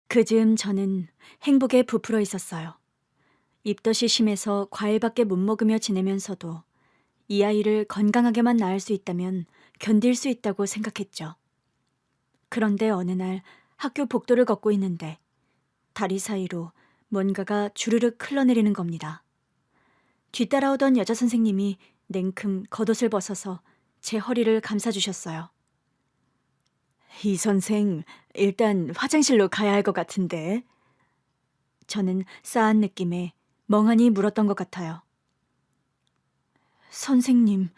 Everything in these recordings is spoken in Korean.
그즈음 저는 행복에 부풀어 있었어요. 입덧이 심해서 과일밖에 못 먹으며 지내면서도 이 아이를 건강하게만 낳을 수 있다면 견딜 수 있다고 생각했죠. 그런데 어느 날 학교 복도를 걷고 있는데 다리 사이로 뭔가가 주르륵 흘러내리는 겁니다. 뒤따라오던 여자 선생님이 냉큼 겉옷을 벗어서 제 허리를 감싸주셨어요. 이 선생, 일단 화장실로 가야 할 것 같은데. 저는 싸한 느낌에 멍하니 물었던 것 같아요. 선생님,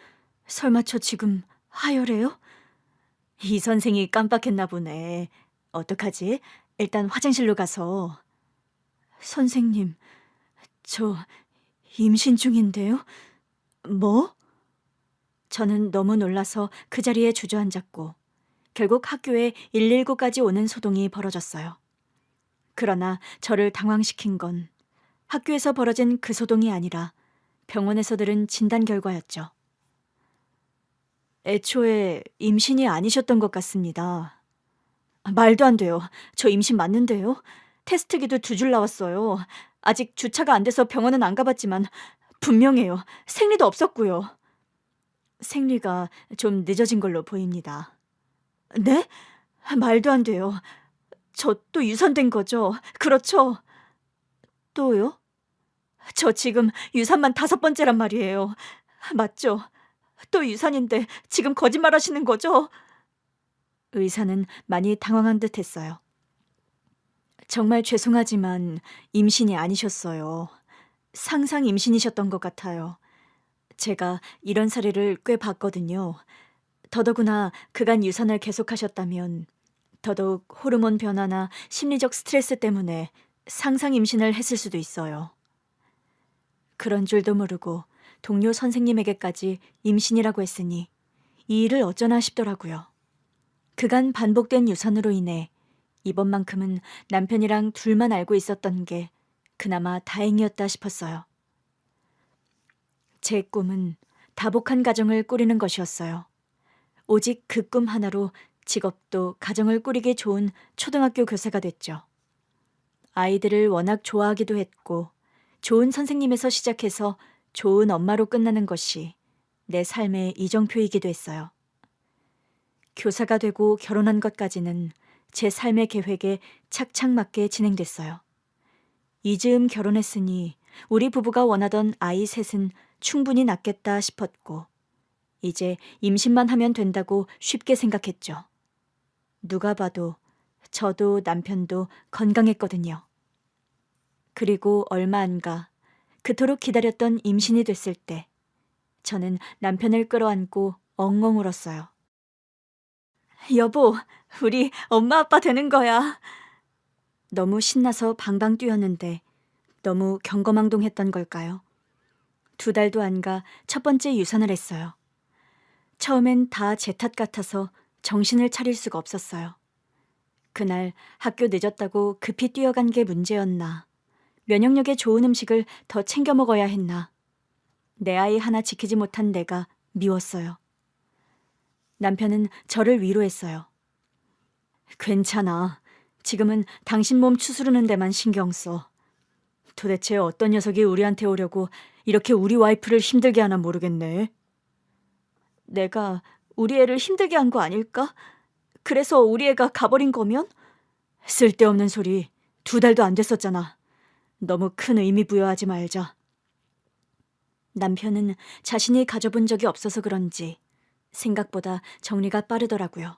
설마 저 지금 하혈해요? 이 선생이 깜빡했나 보네. 어떡하지? 일단 화장실로 가서. 선생님, 저 임신 중인데요? 뭐? 저는 너무 놀라서 그 자리에 주저앉았고 결국 학교에 119까지 오는 소동이 벌어졌어요. 그러나 저를 당황시킨 건 학교에서 벌어진 그 소동이 아니라 병원에서 들은 진단 결과였죠. 애초에 임신이 아니셨던 것 같습니다. 말도 안 돼요. 저 임신 맞는데요. 테스트기도 2줄 나왔어요. 아직 주차가 안 돼서 병원은 안 가봤지만 분명해요. 생리도 없었고요. 생리가 좀 늦어진 걸로 보입니다. 네? 말도 안 돼요. 저 또 유산된 거죠? 그렇죠? 또요? 저 지금 유산만 5번째란 말이에요. 맞죠? 또 유산인데 지금 거짓말 하시는 거죠? 의사는 많이 당황한 듯 했어요. 정말 죄송하지만 임신이 아니셨어요. 상상 임신이셨던 것 같아요. 제가 이런 사례를 꽤 봤거든요. 더더구나 그간 유산을 계속하셨다면 더더욱 호르몬 변화나 심리적 스트레스 때문에 상상 임신을 했을 수도 있어요. 그런 줄도 모르고 동료 선생님에게까지 임신이라고 했으니 이 일을 어쩌나 싶더라고요. 그간 반복된 유산으로 인해 이번만큼은 남편이랑 둘만 알고 있었던 게 그나마 다행이었다 싶었어요. 제 꿈은 다복한 가정을 꾸리는 것이었어요. 오직 그 꿈 하나로 직업도 가정을 꾸리기 좋은 초등학교 교사가 됐죠. 아이들을 워낙 좋아하기도 했고 좋은 선생님에서 시작해서 좋은 엄마로 끝나는 것이 내 삶의 이정표이기도 했어요. 교사가 되고 결혼한 것까지는 제 삶의 계획에 착착 맞게 진행됐어요. 이즈음 결혼했으니 우리 부부가 원하던 아이 셋은 충분히 낳겠다 싶었고 이제 임신만 하면 된다고 쉽게 생각했죠. 누가 봐도 저도 남편도 건강했거든요. 그리고 얼마 안 가 그토록 기다렸던 임신이 됐을 때 저는 남편을 끌어안고 엉엉 울었어요. 여보, 우리 엄마 아빠 되는 거야. 너무 신나서 방방 뛰었는데 너무 경거망동했던 걸까요? 2달도 안 가 첫 번째 유산을 했어요. 처음엔 다 제 탓 같아서 정신을 차릴 수가 없었어요. 그날 학교 늦었다고 급히 뛰어간 게 문제였나? 면역력에 좋은 음식을 더 챙겨 먹어야 했나? 내 아이 하나 지키지 못한 내가 미웠어요. 남편은 저를 위로했어요. 괜찮아. 지금은 당신 몸 추스르는 데만 신경 써. 도대체 어떤 녀석이 우리한테 오려고 이렇게 우리 와이프를 힘들게 하나 모르겠네. 내가 우리 애를 힘들게 한 거 아닐까? 그래서 우리 애가 가버린 거면? 쓸데없는 소리. 2달도 안 됐었잖아. 너무 큰 의미 부여하지 말자. 남편은 자신이 가져본 적이 없어서 그런지 생각보다 정리가 빠르더라고요.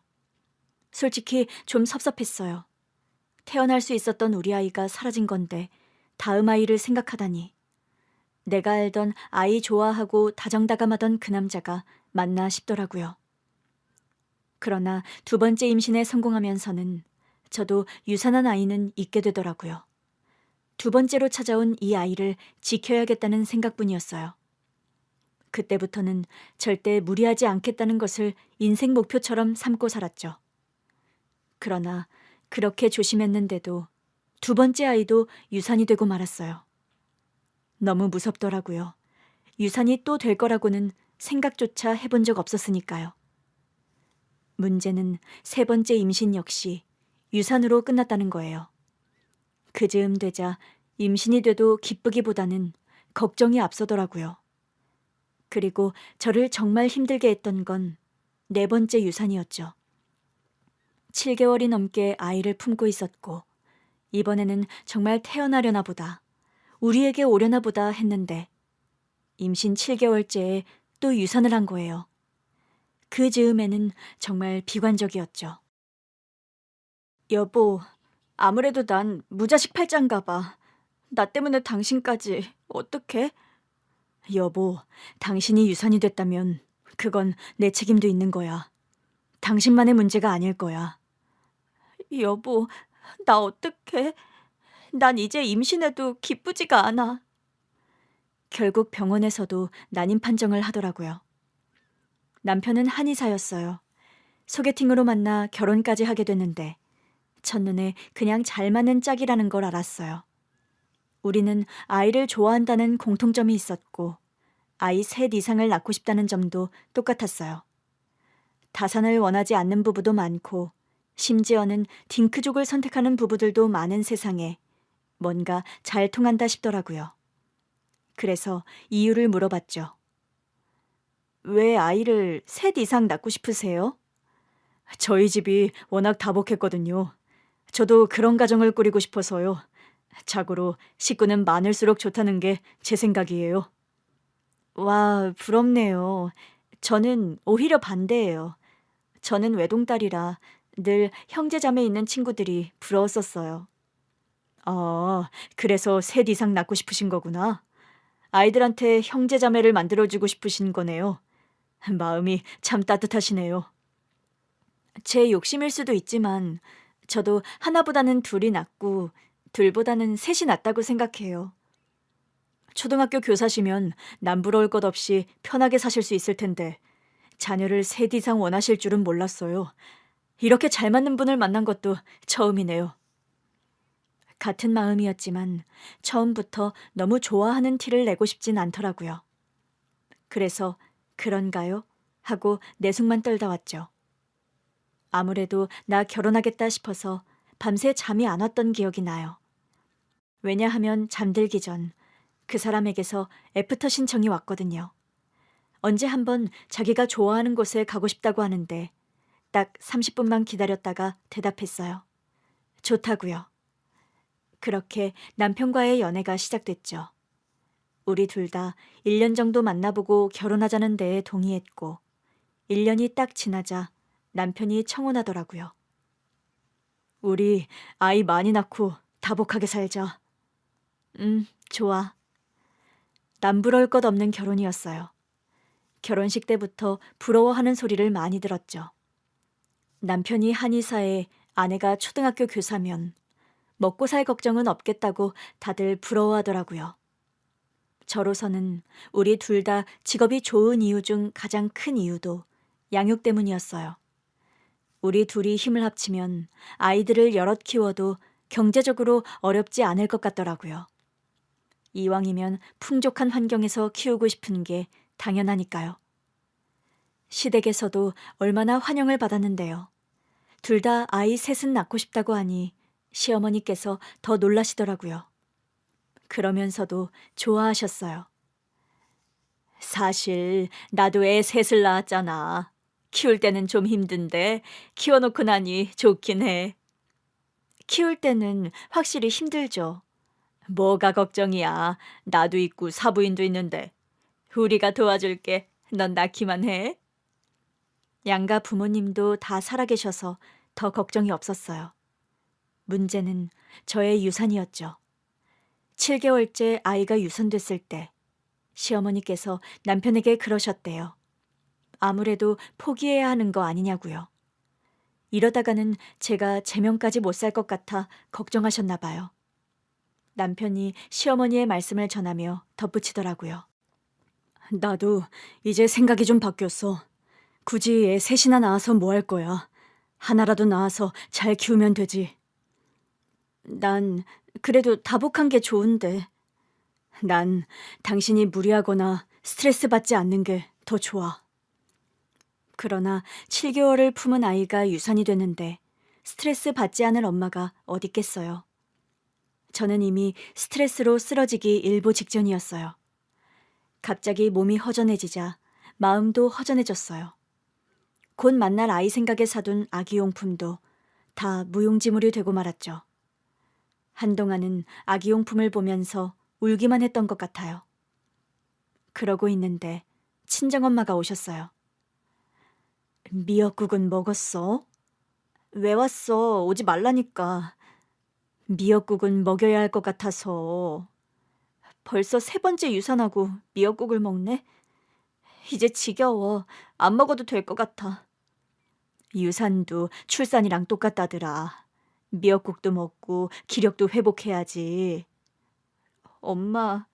솔직히 좀 섭섭했어요. 태어날 수 있었던 우리 아이가 사라진 건데 다음 아이를 생각하다니. 내가 알던 아이 좋아하고 다정다감하던 그 남자가 맞나 싶더라고요. 그러나 2번째 임신에 성공하면서는 저도 유산한 아이는 있게 되더라고요. 2번째로 찾아온 이 아이를 지켜야겠다는 생각뿐이었어요. 그때부터는 절대 무리하지 않겠다는 것을 인생 목표처럼 삼고 살았죠. 그러나 그렇게 조심했는데도 2번째 아이도 유산이 되고 말았어요. 너무 무섭더라고요. 유산이 또 될 거라고는 생각조차 해본 적 없었으니까요. 문제는 3번째 임신 역시 유산으로 끝났다는 거예요. 그 즈음 되자 임신이 돼도 기쁘기보다는 걱정이 앞서더라고요. 그리고 저를 정말 힘들게 했던 건 네 번째 유산이었죠. 7개월이 넘게 아이를 품고 있었고 이번에는 정말 태어나려나 보다, 우리에게 오려나 보다 했는데 임신 7개월째에 또 유산을 한 거예요. 그 즈음에는 정말 비관적이었죠. 여보, 아무래도 난 무자식 팔자인가 봐. 나 때문에 당신까지 어떡해? 여보, 당신이 유산이 됐다면 그건 내 책임도 있는 거야. 당신만의 문제가 아닐 거야. 여보, 나 어떡해? 난 이제 임신해도 기쁘지가 않아. 결국 병원에서도 난임 판정을 하더라고요. 남편은 한의사였어요. 소개팅으로 만나 결혼까지 하게 됐는데 첫눈에 그냥 잘 맞는 짝이라는 걸 알았어요. 우리는 아이를 좋아한다는 공통점이 있었고 아이 셋 이상을 낳고 싶다는 점도 똑같았어요. 다산을 원하지 않는 부부도 많고 심지어는 딩크족을 선택하는 부부들도 많은 세상에 뭔가 잘 통한다 싶더라고요. 그래서 이유를 물어봤죠. 왜 아이를 셋 이상 낳고 싶으세요? 저희 집이 워낙 다복했거든요. 저도 그런 가정을 꾸리고 싶어서요. 자고로 식구는 많을수록 좋다는 게 제 생각이에요. 와, 부럽네요. 저는 오히려 반대예요. 저는 외동딸이라 늘 형제자매 있는 친구들이 부러웠었어요. 아, 그래서 셋 이상 낳고 싶으신 거구나. 아이들한테 형제자매를 만들어주고 싶으신 거네요. 마음이 참 따뜻하시네요. 제 욕심일 수도 있지만 저도 하나보다는 둘이 낫고 둘보다는 셋이 낫다고 생각해요. 초등학교 교사시면 남부러울 것 없이 편하게 사실 수 있을 텐데 자녀를 셋 이상 원하실 줄은 몰랐어요. 이렇게 잘 맞는 분을 만난 것도 처음이네요. 같은 마음이었지만 처음부터 너무 좋아하는 티를 내고 싶진 않더라고요. 그래서 그런가요? 하고 내숭만 떨다 왔죠. 아무래도 나 결혼하겠다 싶어서 밤새 잠이 안 왔던 기억이 나요. 왜냐하면 잠들기 전 그 사람에게서 애프터 신청이 왔거든요. 언제 한번 자기가 좋아하는 곳에 가고 싶다고 하는데 딱 30분만 기다렸다가 대답했어요. 좋다고요. 그렇게 남편과의 연애가 시작됐죠. 우리 둘 다 1년 정도 만나보고 결혼하자는 데에 동의했고 1년이 딱 지나자 남편이 청혼하더라고요. 우리 아이 많이 낳고 다복하게 살자. 좋아. 남부러울 것 없는 결혼이었어요. 결혼식 때부터 부러워하는 소리를 많이 들었죠. 남편이 한의사에 아내가 초등학교 교사면 먹고 살 걱정은 없겠다고 다들 부러워하더라고요. 저로서는 우리 둘 다 직업이 좋은 이유 중 가장 큰 이유도 양육 때문이었어요. 우리 둘이 힘을 합치면 아이들을 여럿 키워도 경제적으로 어렵지 않을 것 같더라고요. 이왕이면 풍족한 환경에서 키우고 싶은 게 당연하니까요. 시댁에서도 얼마나 환영을 받았는데요. 둘 다 아이 셋은 낳고 싶다고 하니 시어머니께서 더 놀라시더라고요. 그러면서도 좋아하셨어요. 사실 나도 애 셋을 낳았잖아. 키울 때는 좀 힘든데 키워놓고 나니 좋긴 해. 키울 때는 확실히 힘들죠. 뭐가 걱정이야. 나도 있고 사부인도 있는데. 우리가 도와줄게. 넌 낳기만 해. 양가 부모님도 다 살아계셔서 더 걱정이 없었어요. 문제는 저의 유산이었죠. 7개월째 아이가 유산됐을 때 시어머니께서 남편에게 그러셨대요. 아무래도 포기해야 하는 거 아니냐고요. 이러다가는 제가 제명까지 못 살 것 같아 걱정하셨나 봐요. 남편이 시어머니의 말씀을 전하며 덧붙이더라고요. 나도 이제 생각이 좀 바뀌었어. 굳이 애 셋이나 낳아서 뭐 할 거야. 하나라도 낳아서 잘 키우면 되지. 난 그래도 다복한 게 좋은데. 난 당신이 무리하거나 스트레스 받지 않는 게 더 좋아. 그러나 7개월을 품은 아이가 유산이 되는데 스트레스 받지 않을 엄마가 어딨겠어요. 저는 이미 스트레스로 쓰러지기 일보 직전이었어요. 갑자기 몸이 허전해지자 마음도 허전해졌어요. 곧 만날 아이 생각에 사둔 아기용품도 다 무용지물이 되고 말았죠. 한동안은 아기용품을 보면서 울기만 했던 것 같아요. 그러고 있는데 친정엄마가 오셨어요. 미역국은 먹었어? 왜 왔어? 오지 말라니까. 미역국은 먹여야 할 것 같아서. 벌써 3번째 유산하고 미역국을 먹네? 이제 지겨워. 안 먹어도 될 것 같아. 유산도 출산이랑 똑같다더라. 미역국도 먹고 기력도 회복해야지. 엄마,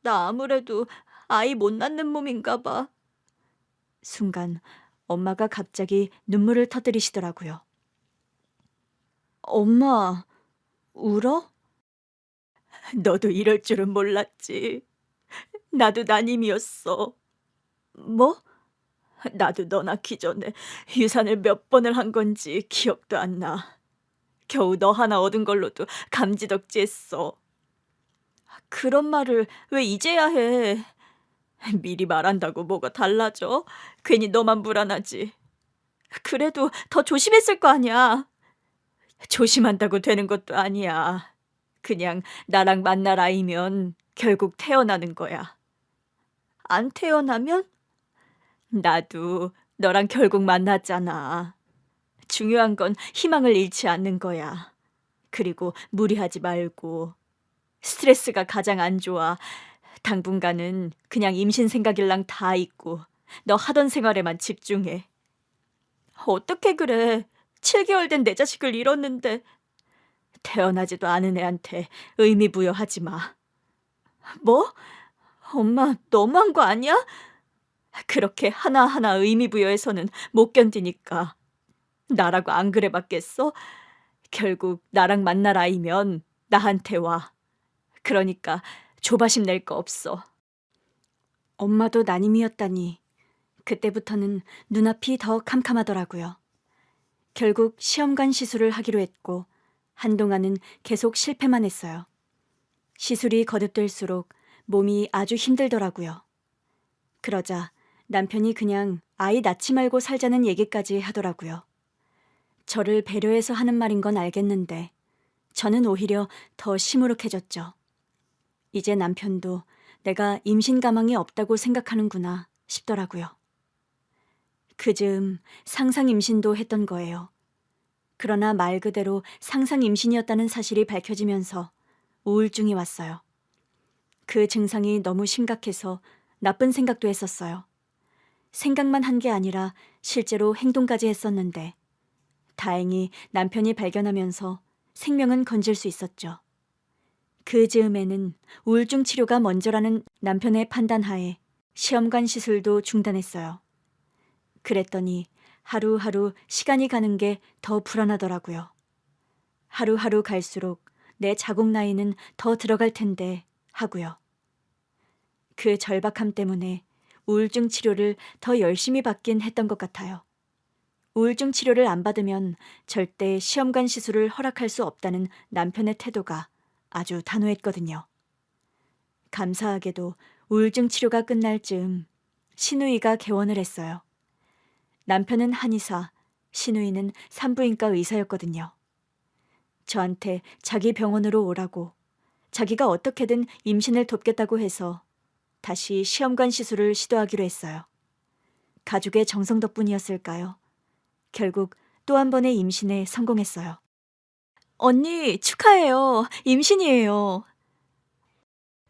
나 아무래도 아이 못 낳는 몸인가 봐. 순간 엄마가 갑자기 눈물을 터뜨리시더라고요. 엄마, 울어? 너도 이럴 줄은 몰랐지. 나도 난임이었어. 뭐? 나도 너 낳기 전에 유산을 몇 번을 한 건지 기억도 안 나. 겨우 너 하나 얻은 걸로도 감지덕지했어. 그런 말을 왜 이제야 해? 미리 말한다고 뭐가 달라져? 괜히 너만 불안하지. 그래도 더 조심했을 거 아니야. 조심한다고 되는 것도 아니야. 그냥 나랑 만날 아이면 결국 태어나는 거야. 안 태어나면? 나도 너랑 결국 만났잖아. 중요한 건 희망을 잃지 않는 거야. 그리고 무리하지 말고. 스트레스가 가장 안 좋아. 당분간은 그냥 임신 생각일랑 다 잊고 너 하던 생활에만 집중해. 어떻게 그래? 7개월 된 내 자식을 잃었는데. 태어나지도 않은 애한테 의미 부여하지 마. 뭐? 엄마 너무한 거 아니야? 그렇게 하나하나 의미 부여해서는 못 견디니까. 나라고 안 그래 봤겠어? 결국 나랑 만날 아이면 나한테 와. 그러니까 조바심 낼 거 없어. 엄마도 난임이었다니 그때부터는 눈앞이 더 캄캄하더라고요. 결국 시험관 시술을 하기로 했고 한동안은 계속 실패만 했어요. 시술이 거듭될수록 몸이 아주 힘들더라고요. 그러자 남편이 그냥 아이 낳지 말고 살자는 얘기까지 하더라고요. 저를 배려해서 하는 말인 건 알겠는데 저는 오히려 더 시무룩해졌죠. 이제 남편도 내가 임신 가망이 없다고 생각하는구나 싶더라고요. 그 즈음 상상 임신도 했던 거예요. 그러나 말 그대로 상상 임신이었다는 사실이 밝혀지면서 우울증이 왔어요. 그 증상이 너무 심각해서 나쁜 생각도 했었어요. 생각만 한 게 아니라 실제로 행동까지 했었는데 다행히 남편이 발견하면서 생명은 건질 수 있었죠. 그 즈음에는 우울증 치료가 먼저라는 남편의 판단하에 시험관 시술도 중단했어요. 그랬더니 하루하루 시간이 가는 게 더 불안하더라고요. 하루하루 갈수록 내 자궁 나이는 더 들어갈 텐데 하고요. 그 절박함 때문에 우울증 치료를 더 열심히 받긴 했던 것 같아요. 우울증 치료를 안 받으면 절대 시험관 시술을 허락할 수 없다는 남편의 태도가 아주 단호했거든요. 감사하게도 우울증 치료가 끝날 즈음 신우이가 개원을 했어요. 남편은 한의사, 신우이는 산부인과 의사였거든요. 저한테 자기 병원으로 오라고, 자기가 어떻게든 임신을 돕겠다고 해서 다시 시험관 시술을 시도하기로 했어요. 가족의 정성 덕분이었을까요? 결국 또 한 번의 임신에 성공했어요. 언니, 축하해요. 임신이에요.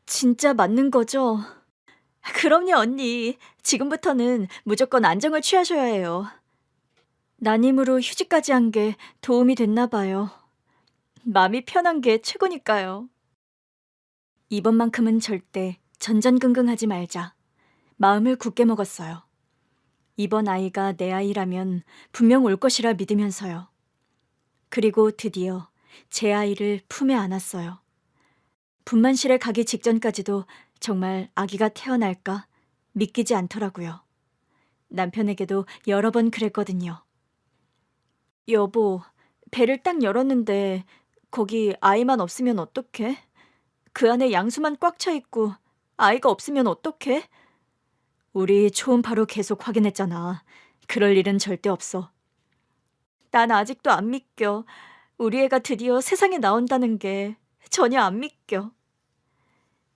진짜 맞는 거죠? 그럼요, 언니. 지금부터는 무조건 안정을 취하셔야 해요. 난임으로 휴직까지 한 게 도움이 됐나 봐요. 마음이 편한 게 최고니까요. 이번만큼은 절대 전전긍긍하지 말자. 마음을 굳게 먹었어요. 이번 아이가 내 아이라면 분명 올 것이라 믿으면서요. 그리고 드디어 제 아이를 품에 안았어요. 분만실에 가기 직전까지도 정말 아기가 태어날까 믿기지 않더라고요. 남편에게도 여러 번 그랬거든요. 여보, 배를 딱 열었는데 거기 아이만 없으면 어떡해? 그 안에 양수만 꽉 차 있고 아이가 없으면 어떡해? 우리 초음파로 계속 확인했잖아. 그럴 일은 절대 없어. 난 아직도 안 믿겨. 우리 애가 드디어 세상에 나온다는 게 전혀 안 믿겨.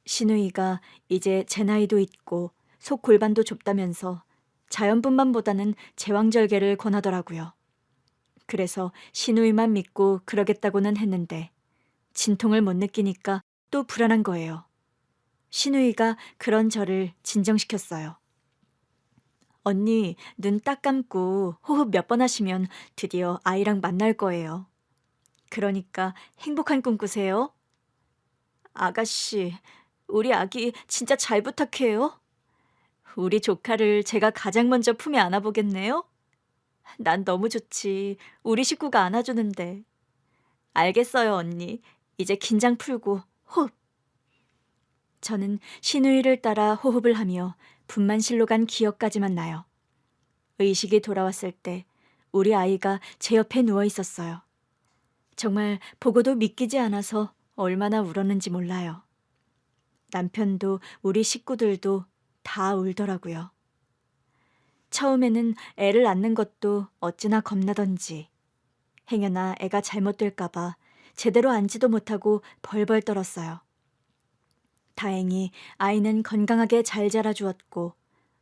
신우이가 이제 제 나이도 있고 속 골반도 좁다면서 자연분만보다는 제왕절개를 권하더라고요. 그래서 신우이만 믿고 그러겠다고는 했는데 진통을 못 느끼니까 또 불안한 거예요. 신우이가 그런 저를 진정시켰어요. 언니, 눈 딱 감고 호흡 몇 번 하시면 드디어 아이랑 만날 거예요. 그러니까 행복한 꿈 꾸세요. 아가씨, 우리 아기 진짜 잘 부탁해요. 우리 조카를 제가 가장 먼저 품에 안아보겠네요. 난 너무 좋지. 우리 식구가 안아주는데. 알겠어요, 언니. 이제 긴장 풀고 호흡. 저는 신우이를 따라 호흡을 하며 분만실로 간 기억까지만 나요. 의식이 돌아왔을 때 우리 아이가 제 옆에 누워 있었어요. 정말 보고도 믿기지 않아서 얼마나 울었는지 몰라요. 남편도 우리 식구들도 다 울더라고요. 처음에는 애를 낳는 것도 어찌나 겁나던지 행여나 애가 잘못될까봐 제대로 앉지도 못하고 벌벌 떨었어요. 다행히 아이는 건강하게 잘 자라주었고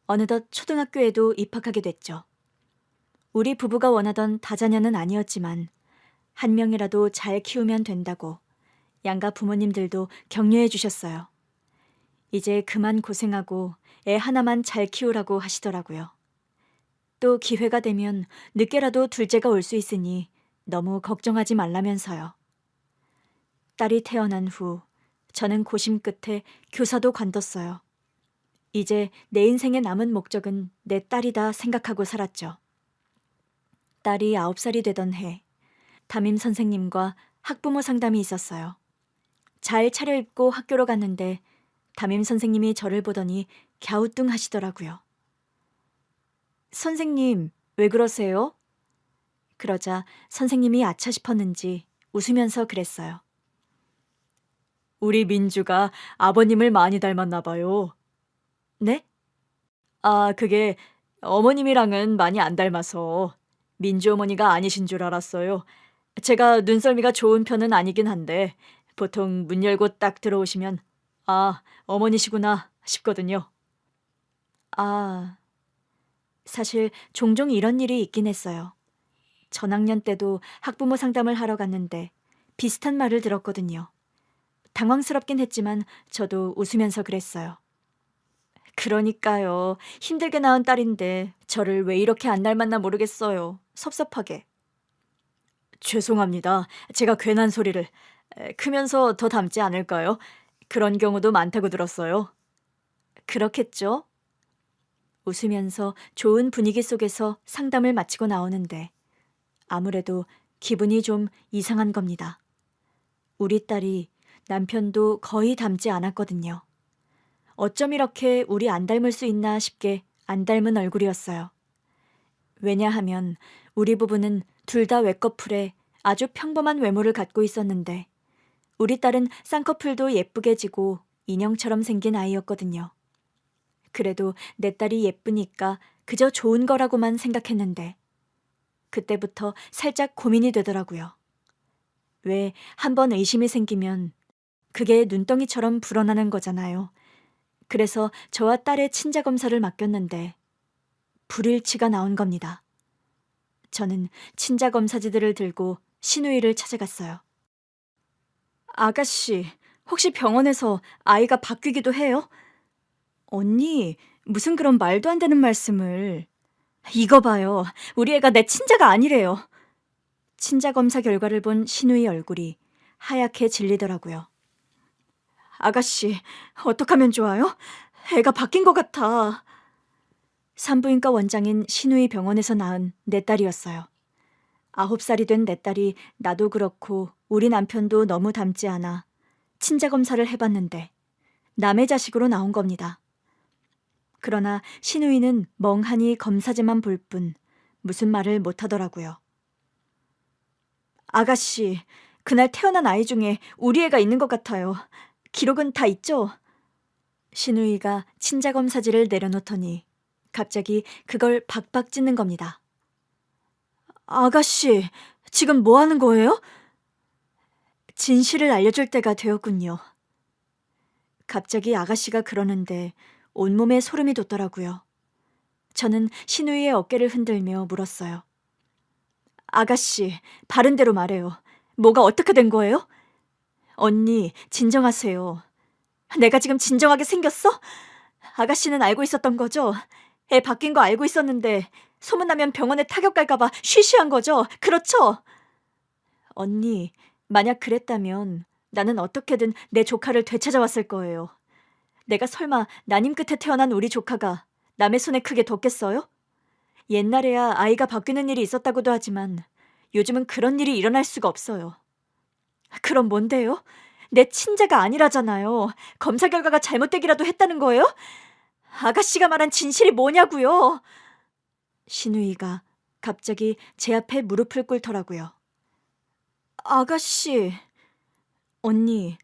어느덧 초등학교에도 입학하게 됐죠. 우리 부부가 원하던 다자녀는 아니었지만 한 명이라도 잘 키우면 된다고 양가 부모님들도 격려해 주셨어요. 이제 그만 고생하고 애 하나만 잘 키우라고 하시더라고요. 또 기회가 되면 늦게라도 둘째가 올 수 있으니 너무 걱정하지 말라면서요. 딸이 태어난 후 저는 고심 끝에 교사도 관뒀어요. 이제 내 인생의 남은 목적은 내 딸이다 생각하고 살았죠. 딸이 9살이 되던 해 담임 선생님과 학부모 상담이 있었어요. 잘 차려입고 학교로 갔는데 담임 선생님이 저를 보더니 갸우뚱하시더라고요. 선생님, 왜 그러세요? 그러자 선생님이 아차 싶었는지 웃으면서 그랬어요. 우리 민주가 아버님을 많이 닮았나 봐요. 네? 아, 그게 어머님이랑은 많이 안 닮아서 민주 어머니가 아니신 줄 알았어요. 제가 눈썰미가 좋은 편은 아니긴 한데 보통 문 열고 딱 들어오시면 아, 어머니시구나 싶거든요. 아, 사실 종종 이런 일이 있긴 했어요. 전학년 때도 학부모 상담을 하러 갔는데 비슷한 말을 들었거든요. 당황스럽긴 했지만 저도 웃으면서 그랬어요. 그러니까요. 힘들게 낳은 딸인데 저를 왜 이렇게 안 닮았나 모르겠어요. 섭섭하게. 죄송합니다. 제가 괜한 소리를. 크면서 더 닮지 않을까요? 그런 경우도 많다고 들었어요. 그렇겠죠? 웃으면서 좋은 분위기 속에서 상담을 마치고 나오는데 아무래도 기분이 좀 이상한 겁니다. 우리 딸이 남편도 거의 닮지 않았거든요. 어쩜 이렇게 우리 안 닮을 수 있나 싶게 안 닮은 얼굴이었어요. 왜냐하면 우리 부부는 둘 다 외꺼풀에 아주 평범한 외모를 갖고 있었는데 우리 딸은 쌍꺼풀도 예쁘게 지고 인형처럼 생긴 아이였거든요. 그래도 내 딸이 예쁘니까 그저 좋은 거라고만 생각했는데 그때부터 살짝 고민이 되더라고요. 왜 한 번 의심이 생기면 그게 눈덩이처럼 불어나는 거잖아요. 그래서 저와 딸의 친자 검사를 맡겼는데 불일치가 나온 겁니다. 저는 친자 검사지들을 들고 신우이를 찾아갔어요. 아가씨, 혹시 병원에서 아이가 바뀌기도 해요? 언니, 무슨 그런 말도 안 되는 말씀을. 이거 봐요. 우리 애가 내 친자가 아니래요. 친자 검사 결과를 본 신우이 얼굴이 하얗게 질리더라고요. 아가씨, 어떡하면 좋아요? 애가 바뀐 것 같아. 산부인과 원장인 신우이 병원에서 낳은 내 딸이었어요. 9살이 된 내 딸이 나도 그렇고 우리 남편도 너무 닮지 않아 친자 검사를 해봤는데 남의 자식으로 나온 겁니다. 그러나 신우이는 멍하니 검사지만 볼 뿐 무슨 말을 못하더라고요. 아가씨, 그날 태어난 아이 중에 우리 애가 있는 것 같아요. 기록은 다 있죠? 신우이가 친자검사지를 내려놓더니 갑자기 그걸 박박 찢는 겁니다. 아가씨, 지금 뭐 하는 거예요? 진실을 알려줄 때가 되었군요. 갑자기 아가씨가 그러는데 온몸에 소름이 돋더라고요. 저는 신우이의 어깨를 흔들며 물었어요. 아가씨, 바른 대로 말해요. 뭐가 어떻게 된 거예요? 언니, 진정하세요. 내가 지금 진정하게 생겼어? 아가씨는 알고 있었던 거죠? 애 바뀐 거 알고 있었는데 소문나면 병원에 타격 갈까봐 쉬쉬한 거죠? 그렇죠? 언니, 만약 그랬다면 나는 어떻게든 내 조카를 되찾아왔을 거예요. 내가 설마 난임 끝에 태어난 우리 조카가 남의 손에 크게 뒀겠어요? 옛날에야 아이가 바뀌는 일이 있었다고도 하지만 요즘은 그런 일이 일어날 수가 없어요. 그럼 뭔데요? 내 친자가 아니라잖아요. 검사 결과가 잘못되기라도 했다는 거예요? 아가씨가 말한 진실이 뭐냐고요? 신우이가 갑자기 제 앞에 무릎을 꿇더라고요. 아가씨, 언니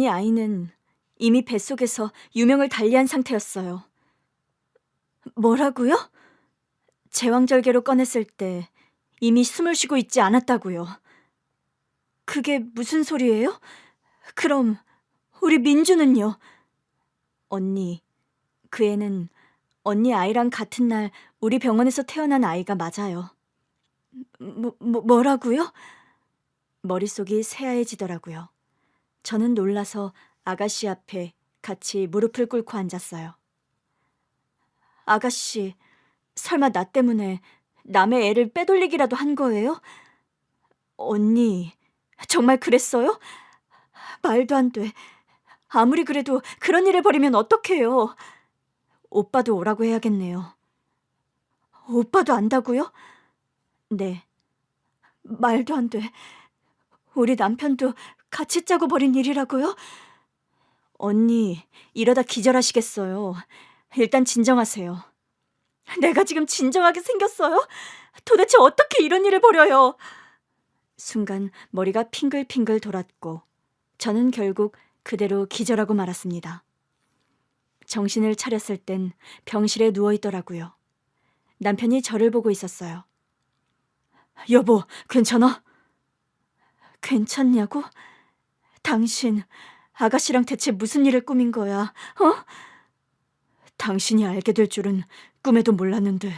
아이는 이미 뱃속에서 유명을 달리한 상태였어요. 뭐라고요? 제왕절개로 꺼냈을 때 이미 숨을 쉬고 있지 않았다고요. 그게 무슨 소리예요? 그럼 우리 민주는요? 언니, 그 애는 언니 아이랑 같은 날 우리 병원에서 태어난 아이가 맞아요. 뭐라고요? 머릿속이 새하얘지더라고요. 저는 놀라서 아가씨 앞에 같이 무릎을 꿇고 앉았어요. 아가씨, 설마 나 때문에 남의 애를 빼돌리기라도 한 거예요? 언니, 정말 그랬어요? 말도 안 돼. 아무리 그래도 그런 일을 벌이면 어떡해요? 오빠도 오라고 해야겠네요. 오빠도 안다고요? 네. 말도 안 돼. 우리 남편도 같이 짜고 벌인 일이라고요? 언니, 이러다 기절하시겠어요. 일단 진정하세요. 내가 지금 진정하게 생겼어요? 도대체 어떻게 이런 일을 벌여요? 순간 머리가 핑글핑글 돌았고 저는 결국 그대로 기절하고 말았습니다. 정신을 차렸을 땐 병실에 누워있더라고요. 남편이 저를 보고 있었어요. 여보, 괜찮아? 괜찮냐고? 당신, 아가씨랑 대체 무슨 일을 꾸민 거야, 어? 당신이 알게 될 줄은 꿈에도 몰랐는데.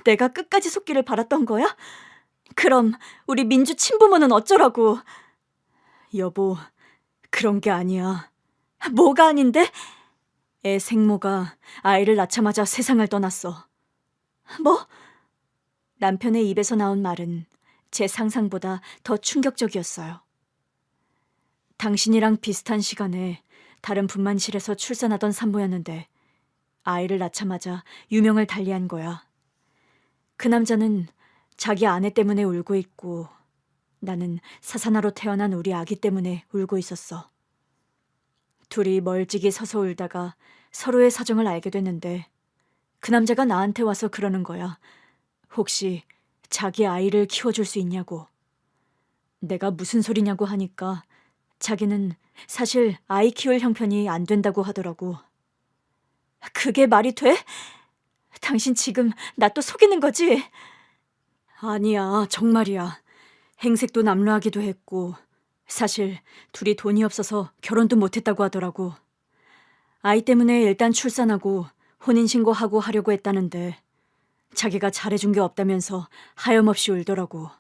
내가 끝까지 속기를 바랐던 거야? 그럼 우리 민주 친부모는 어쩌라고? 여보, 그런 게 아니야. 뭐가 아닌데? 애 생모가 아이를 낳자마자 세상을 떠났어. 뭐? 남편의 입에서 나온 말은 제 상상보다 더 충격적이었어요. 당신이랑 비슷한 시간에 다른 분만실에서 출산하던 산모였는데 아이를 낳자마자 유명을 달리한 거야. 그 남자는 자기 아내 때문에 울고 있고 나는 사산아로 태어난 우리 아기 때문에 울고 있었어. 둘이 멀찍이 서서 울다가 서로의 사정을 알게 됐는데 그 남자가 나한테 와서 그러는 거야. 혹시 자기 아이를 키워줄 수 있냐고. 내가 무슨 소리냐고 하니까 자기는 사실 아이 키울 형편이 안 된다고 하더라고. 그게 말이 돼? 당신 지금 나 또 속이는 거지? 아니야, 정말이야. 행색도 남루하기도 했고 사실 둘이 돈이 없어서 결혼도 못했다고 하더라고. 아이 때문에 일단 출산하고 혼인신고하고 하려고 했다는데 자기가 잘해준 게 없다면서 하염없이 울더라고.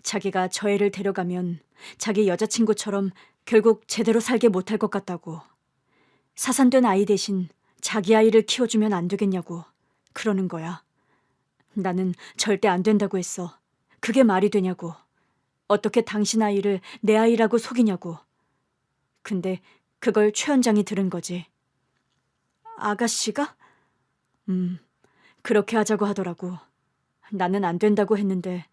자기가 저 애를 데려가면 자기 여자친구처럼 결국 제대로 살게 못할 것 같다고. 사산된 아이 대신 자기 아이를 키워주면 안 되겠냐고 그러는 거야. 나는 절대 안 된다고 했어. 그게 말이 되냐고. 어떻게 당신 아이를 내 아이라고 속이냐고. 근데 그걸 최 원장이 들은 거지. 아가씨가? 그렇게 하자고 하더라고. 나는 안 된다고 했는데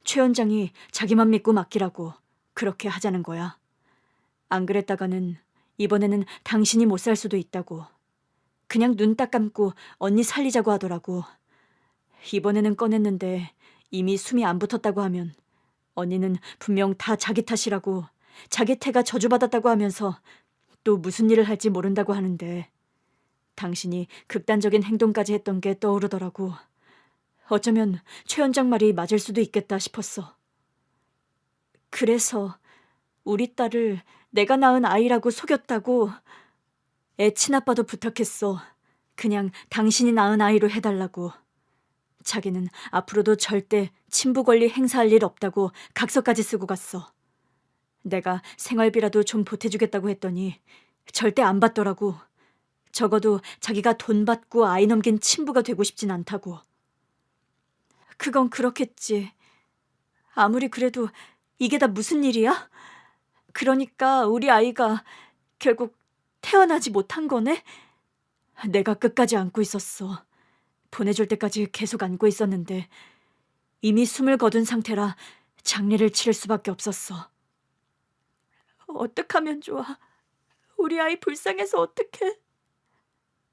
최 원장이 자기만 믿고 맡기라고 그렇게 하자는 거야. 안 그랬다가는 이번에는 당신이 못 살 수도 있다고. 그냥 눈 딱 감고 언니 살리자고 하더라고. 이번에는 꺼냈는데 이미 숨이 안 붙었다고 하면 언니는 분명 다 자기 탓이라고, 자기 태가 저주받았다고 하면서 또 무슨 일을 할지 모른다고 하는데 당신이 극단적인 행동까지 했던 게 떠오르더라고. 어쩌면 최 원장 말이 맞을 수도 있겠다 싶었어. 그래서 우리 딸을 내가 낳은 아이라고 속였다고 애 친아빠도 부탁했어. 그냥 당신이 낳은 아이로 해달라고. 자기는 앞으로도 절대 친부 권리 행사할 일 없다고 각서까지 쓰고 갔어. 내가 생활비라도 좀 보태주겠다고 했더니 절대 안 받더라고. 적어도 자기가 돈 받고 아이 넘긴 친부가 되고 싶진 않다고. 그건 그렇겠지. 아무리 그래도 이게 다 무슨 일이야? 그러니까 우리 아이가 결국 태어나지 못한 거네? 내가 끝까지 안고 있었어. 보내줄 때까지 계속 안고 있었는데 이미 숨을 거둔 상태라 장례를 치를 수밖에 없었어. 어떡하면 좋아. 우리 아이 불쌍해서 어떡해.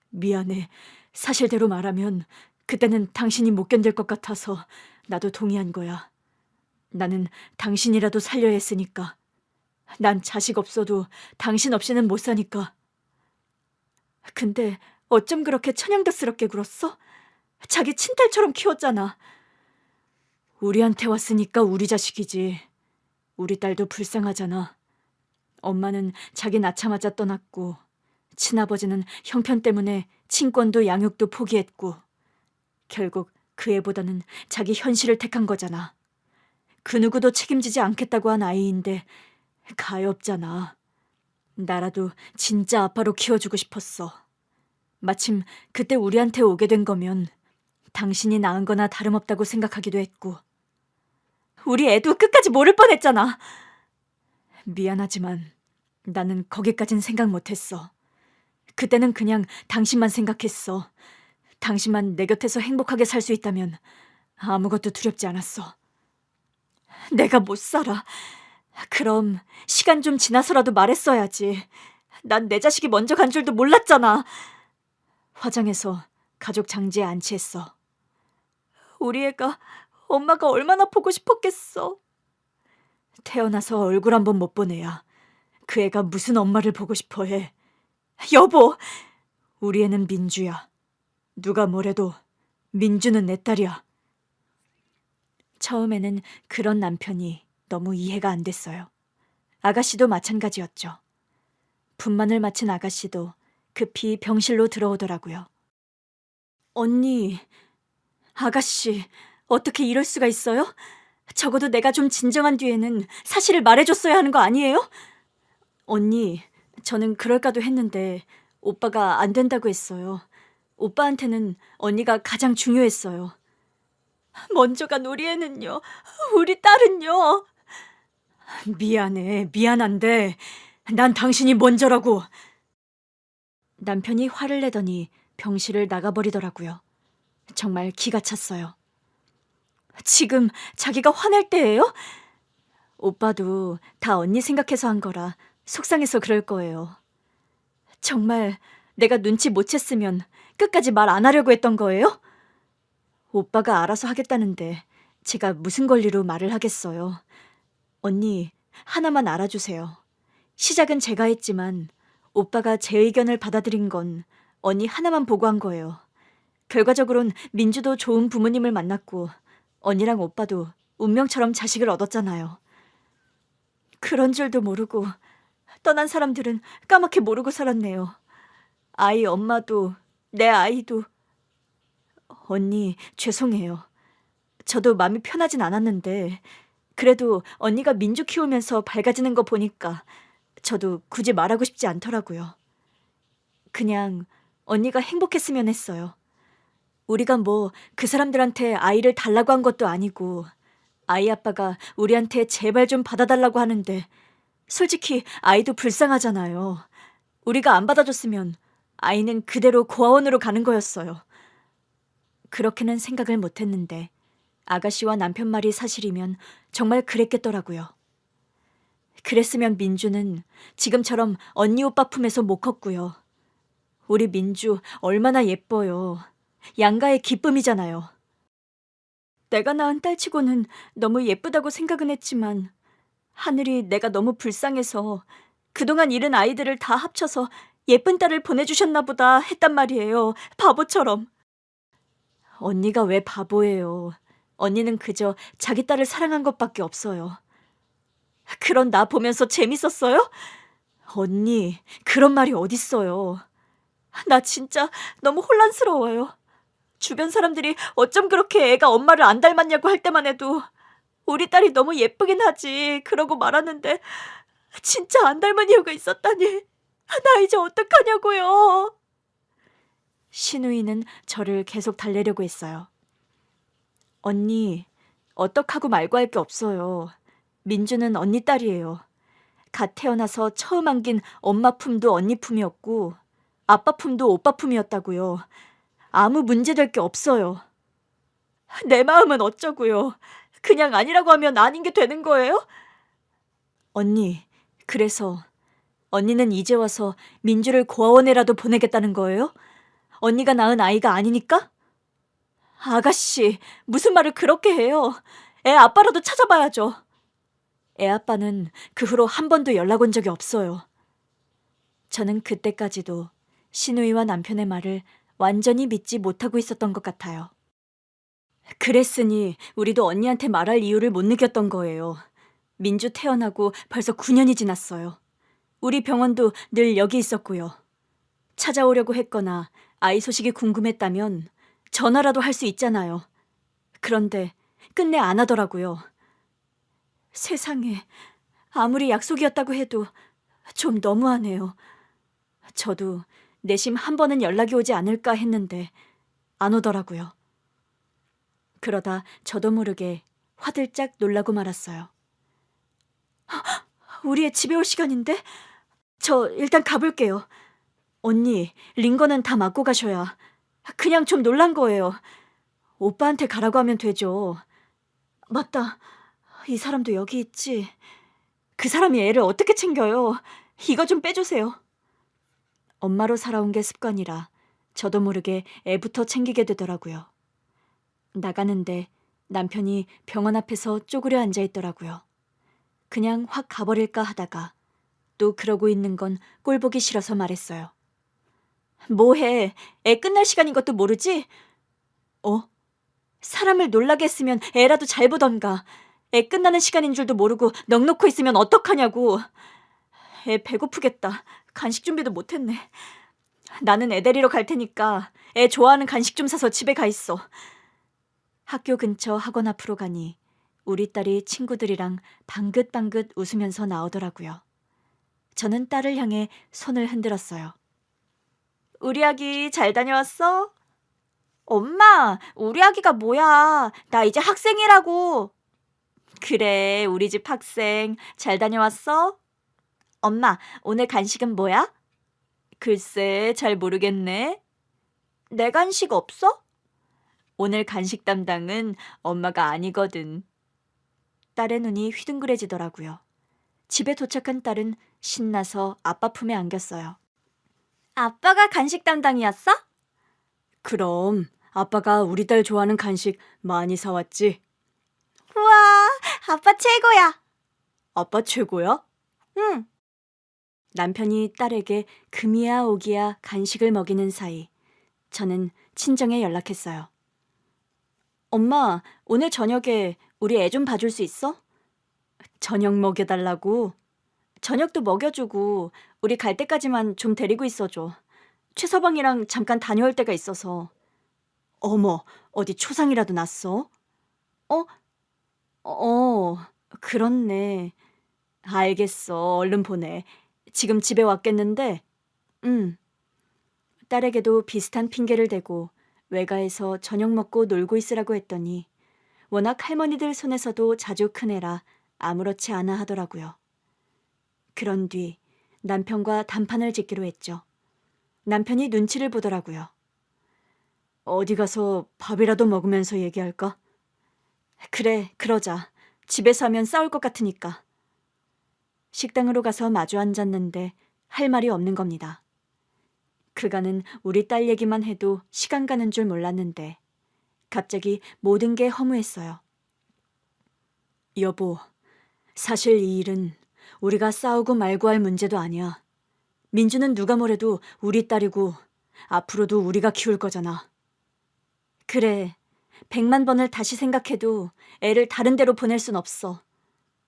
미안해. 사실대로 말하면 그때는 당신이 못 견딜 것 같아서 나도 동의한 거야. 나는 당신이라도 살려야 했으니까. 난 자식 없어도 당신 없이는 못 사니까. 근데 어쩜 그렇게 천연덕스럽게 굴었어? 자기 친딸처럼 키웠잖아. 우리한테 왔으니까 우리 자식이지. 우리 딸도 불쌍하잖아. 엄마는 자기 낳자마자 떠났고 친아버지는 형편 때문에 친권도 양육도 포기했고 결국 그 애보다는 자기 현실을 택한 거잖아. 그 누구도 책임지지 않겠다고 한 아이인데 가엾잖아. 나라도 진짜 아빠로 키워주고 싶었어. 마침 그때 우리한테 오게 된 거면 당신이 낳은 거나 다름없다고 생각하기도 했고 우리 애도 끝까지 모를 뻔했잖아. 미안하지만 나는 거기까진 생각 못했어. 그때는 그냥 당신만 생각했어. 당신만 내 곁에서 행복하게 살 수 있다면 아무것도 두렵지 않았어. 내가 못 살아. 그럼 시간 좀 지나서라도 말했어야지. 난 내 자식이 먼저 간 줄도 몰랐잖아. 화장해서 가족 장지에 안치했어. 우리 애가 엄마가 얼마나 보고 싶었겠어. 태어나서 얼굴 한번 못 본 애야. 그 애가 무슨 엄마를 보고 싶어 해. 여보! 우리 애는 민주야. 누가 뭐래도 민주는 내 딸이야. 처음에는 그런 남편이 너무 이해가 안 됐어요. 아가씨도 마찬가지였죠. 분만을 마친 아가씨도 급히 병실로 들어오더라고요. 언니, 아가씨, 어떻게 이럴 수가 있어요? 적어도 내가 좀 진정한 뒤에는 사실을 말해줬어야 하는 거 아니에요? 언니, 저는 그럴까도 했는데 오빠가 안 된다고 했어요. 오빠한테는 언니가 가장 중요했어요. 먼저 간 우리 애는요? 우리 딸은요? 미안해, 미안한데 난 당신이 먼저라고. 남편이 화를 내더니 병실을 나가버리더라고요. 정말 기가 찼어요. 지금 자기가 화낼 때예요? 오빠도 다 언니 생각해서 한 거라 속상해서 그럴 거예요. 정말 내가 눈치 못 챘으면 끝까지 말 안 하려고 했던 거예요? 오빠가 알아서 하겠다는데 제가 무슨 권리로 말을 하겠어요. 언니, 하나만 알아주세요. 시작은 제가 했지만 오빠가 제 의견을 받아들인 건 언니 하나만 보고 한 거예요. 결과적으론 민주도 좋은 부모님을 만났고 언니랑 오빠도 운명처럼 자식을 얻었잖아요. 그런 줄도 모르고 떠난 사람들은 까맣게 모르고 살았네요. 아이 엄마도 내 아이도. 언니, 죄송해요. 저도 마음이 편하진 않았는데 그래도 언니가 민주 키우면서 밝아지는 거 보니까 저도 굳이 말하고 싶지 않더라고요. 그냥 언니가 행복했으면 했어요. 우리가 뭐 그 사람들한테 아이를 달라고 한 것도 아니고 아이 아빠가 우리한테 제발 좀 받아달라고 하는데 솔직히 아이도 불쌍하잖아요. 우리가 안 받아줬으면 아이는 그대로 고아원으로 가는 거였어요. 그렇게는 생각을 못했는데 아가씨와 남편 말이 사실이면 정말 그랬겠더라고요. 그랬으면 민주는 지금처럼 언니 오빠 품에서 못 컸고요. 우리 민주 얼마나 예뻐요. 양가의 기쁨이잖아요. 내가 낳은 딸치고는 너무 예쁘다고 생각은 했지만 하늘이 내가 너무 불쌍해서 그동안 잃은 아이들을 다 합쳐서 예쁜 딸을 보내주셨나 보다 했단 말이에요. 바보처럼. 언니가 왜 바보예요. 언니는 그저 자기 딸을 사랑한 것밖에 없어요. 그런 나 보면서 재밌었어요? 언니, 그런 말이 어딨어요. 나 진짜 너무 혼란스러워요. 주변 사람들이 어쩜 그렇게 애가 엄마를 안 닮았냐고 할 때만 해도 우리 딸이 너무 예쁘긴 하지 그러고 말하는데 진짜 안 닮은 이유가 있었다니. 나 이제 어떡하냐고요. 신우이는 저를 계속 달래려고 했어요. 언니, 어떡하고 말고 할 게 없어요. 민주는 언니 딸이에요. 갓 태어나서 처음 안긴 엄마 품도 언니 품이었고 아빠 품도 오빠 품이었다고요. 아무 문제될 게 없어요. 내 마음은 어쩌고요. 그냥 아니라고 하면 아닌 게 되는 거예요? 언니, 그래서 언니는 이제 와서 민주를 고아원에라도 보내겠다는 거예요? 언니가 낳은 아이가 아니니까? 아가씨, 무슨 말을 그렇게 해요? 애 아빠라도 찾아봐야죠. 애 아빠는 그 후로 한 번도 연락 온 적이 없어요. 저는 그때까지도 신우이와 남편의 말을 완전히 믿지 못하고 있었던 것 같아요. 그랬으니 우리도 언니한테 말할 이유를 못 느꼈던 거예요. 민주 태어나고 벌써 9년이 지났어요. 우리 병원도 늘 여기 있었고요. 찾아오려고 했거나 아이 소식이 궁금했다면 전화라도 할 수 있잖아요. 그런데 끝내 안 하더라고요. 세상에, 아무리 약속이었다고 해도 좀 너무하네요. 저도 내심 한 번은 연락이 오지 않을까 했는데 안 오더라고요. 그러다 저도 모르게 화들짝 놀라고 말았어요. 우리 애 집에 올 시간인데? 저 일단 가볼게요. 언니, 링거는 다 맞고 가셔야. 그냥 좀 놀란 거예요. 오빠한테 가라고 하면 되죠. 맞다. 이 사람도 여기 있지. 그 사람이 애를 어떻게 챙겨요? 이거 좀 빼주세요. 엄마로 살아온 게 습관이라 저도 모르게 애부터 챙기게 되더라고요. 나가는데 남편이 병원 앞에서 쪼그려 앉아 있더라고요. 그냥 확 가버릴까 하다가 또 그러고 있는 건 꼴보기 싫어서 말했어요. 뭐해? 애 끝날 시간인 것도 모르지? 사람을 놀라게 했으면 애라도 잘 보던가. 애 끝나는 시간인 줄도 모르고 넋놓고 있으면 어떡하냐고. 애 배고프겠다. 간식 준비도 못했네. 나는 애 데리러 갈 테니까 애 좋아하는 간식 좀 사서 집에 가 있어. 학교 근처 학원 앞으로 가니 우리 딸이 친구들이랑 방긋방긋 웃으면서 나오더라고요. 저는 딸을 향해 손을 흔들었어요. 우리 아기 잘 다녀왔어? 엄마, 우리 아기가 뭐야? 나 이제 학생이라고. 그래, 우리 집 학생. 잘 다녀왔어? 엄마, 오늘 간식은 뭐야? 글쎄, 잘 모르겠네. 내 간식 없어? 오늘 간식 담당은 엄마가 아니거든. 딸의 눈이 휘둥그레지더라고요. 집에 도착한 딸은 신나서 아빠 품에 안겼어요. 아빠가 간식 담당이었어? 그럼 아빠가 우리 딸 좋아하는 간식 많이 사왔지? 우와, 아빠 최고야. 아빠 최고야? 응. 남편이 딸에게 금이야 오기야 간식을 먹이는 사이 저는 친정에 연락했어요. 엄마, 오늘 저녁에 우리 애 좀 봐줄 수 있어? 저녁 먹여달라고? 저녁도 먹여주고 우리 갈 때까지만 좀 데리고 있어줘. 최서방이랑 잠깐 다녀올 때가 있어서. 어머, 어디 초상이라도 났어? 어? 그렇네. 알겠어, 얼른 보내. 지금 집에 왔겠는데? 딸에게도 비슷한 핑계를 대고 외가에서 저녁 먹고 놀고 있으라고 했더니 워낙 할머니들 손에서도 자주 큰 애라 아무렇지 않아 하더라고요. 그런 뒤 남편과 단판을 짓기로 했죠. 남편이 눈치를 보더라고요. 어디 가서 밥이라도 먹으면서 얘기할까? 그래, 그러자. 집에서 하면 싸울 것 같으니까. 식당으로 가서 마주 앉았는데 할 말이 없는 겁니다. 그간은 우리 딸 얘기만 해도 시간 가는 줄 몰랐는데 갑자기 모든 게 허무했어요. 여보, 사실 이 일은 우리가 싸우고 말고 할 문제도 아니야. 민주는 누가 뭐래도 우리 딸이고 앞으로도 우리가 키울 거잖아. 그래, 100만 번을 다시 생각해도 애를 다른 데로 보낼 순 없어.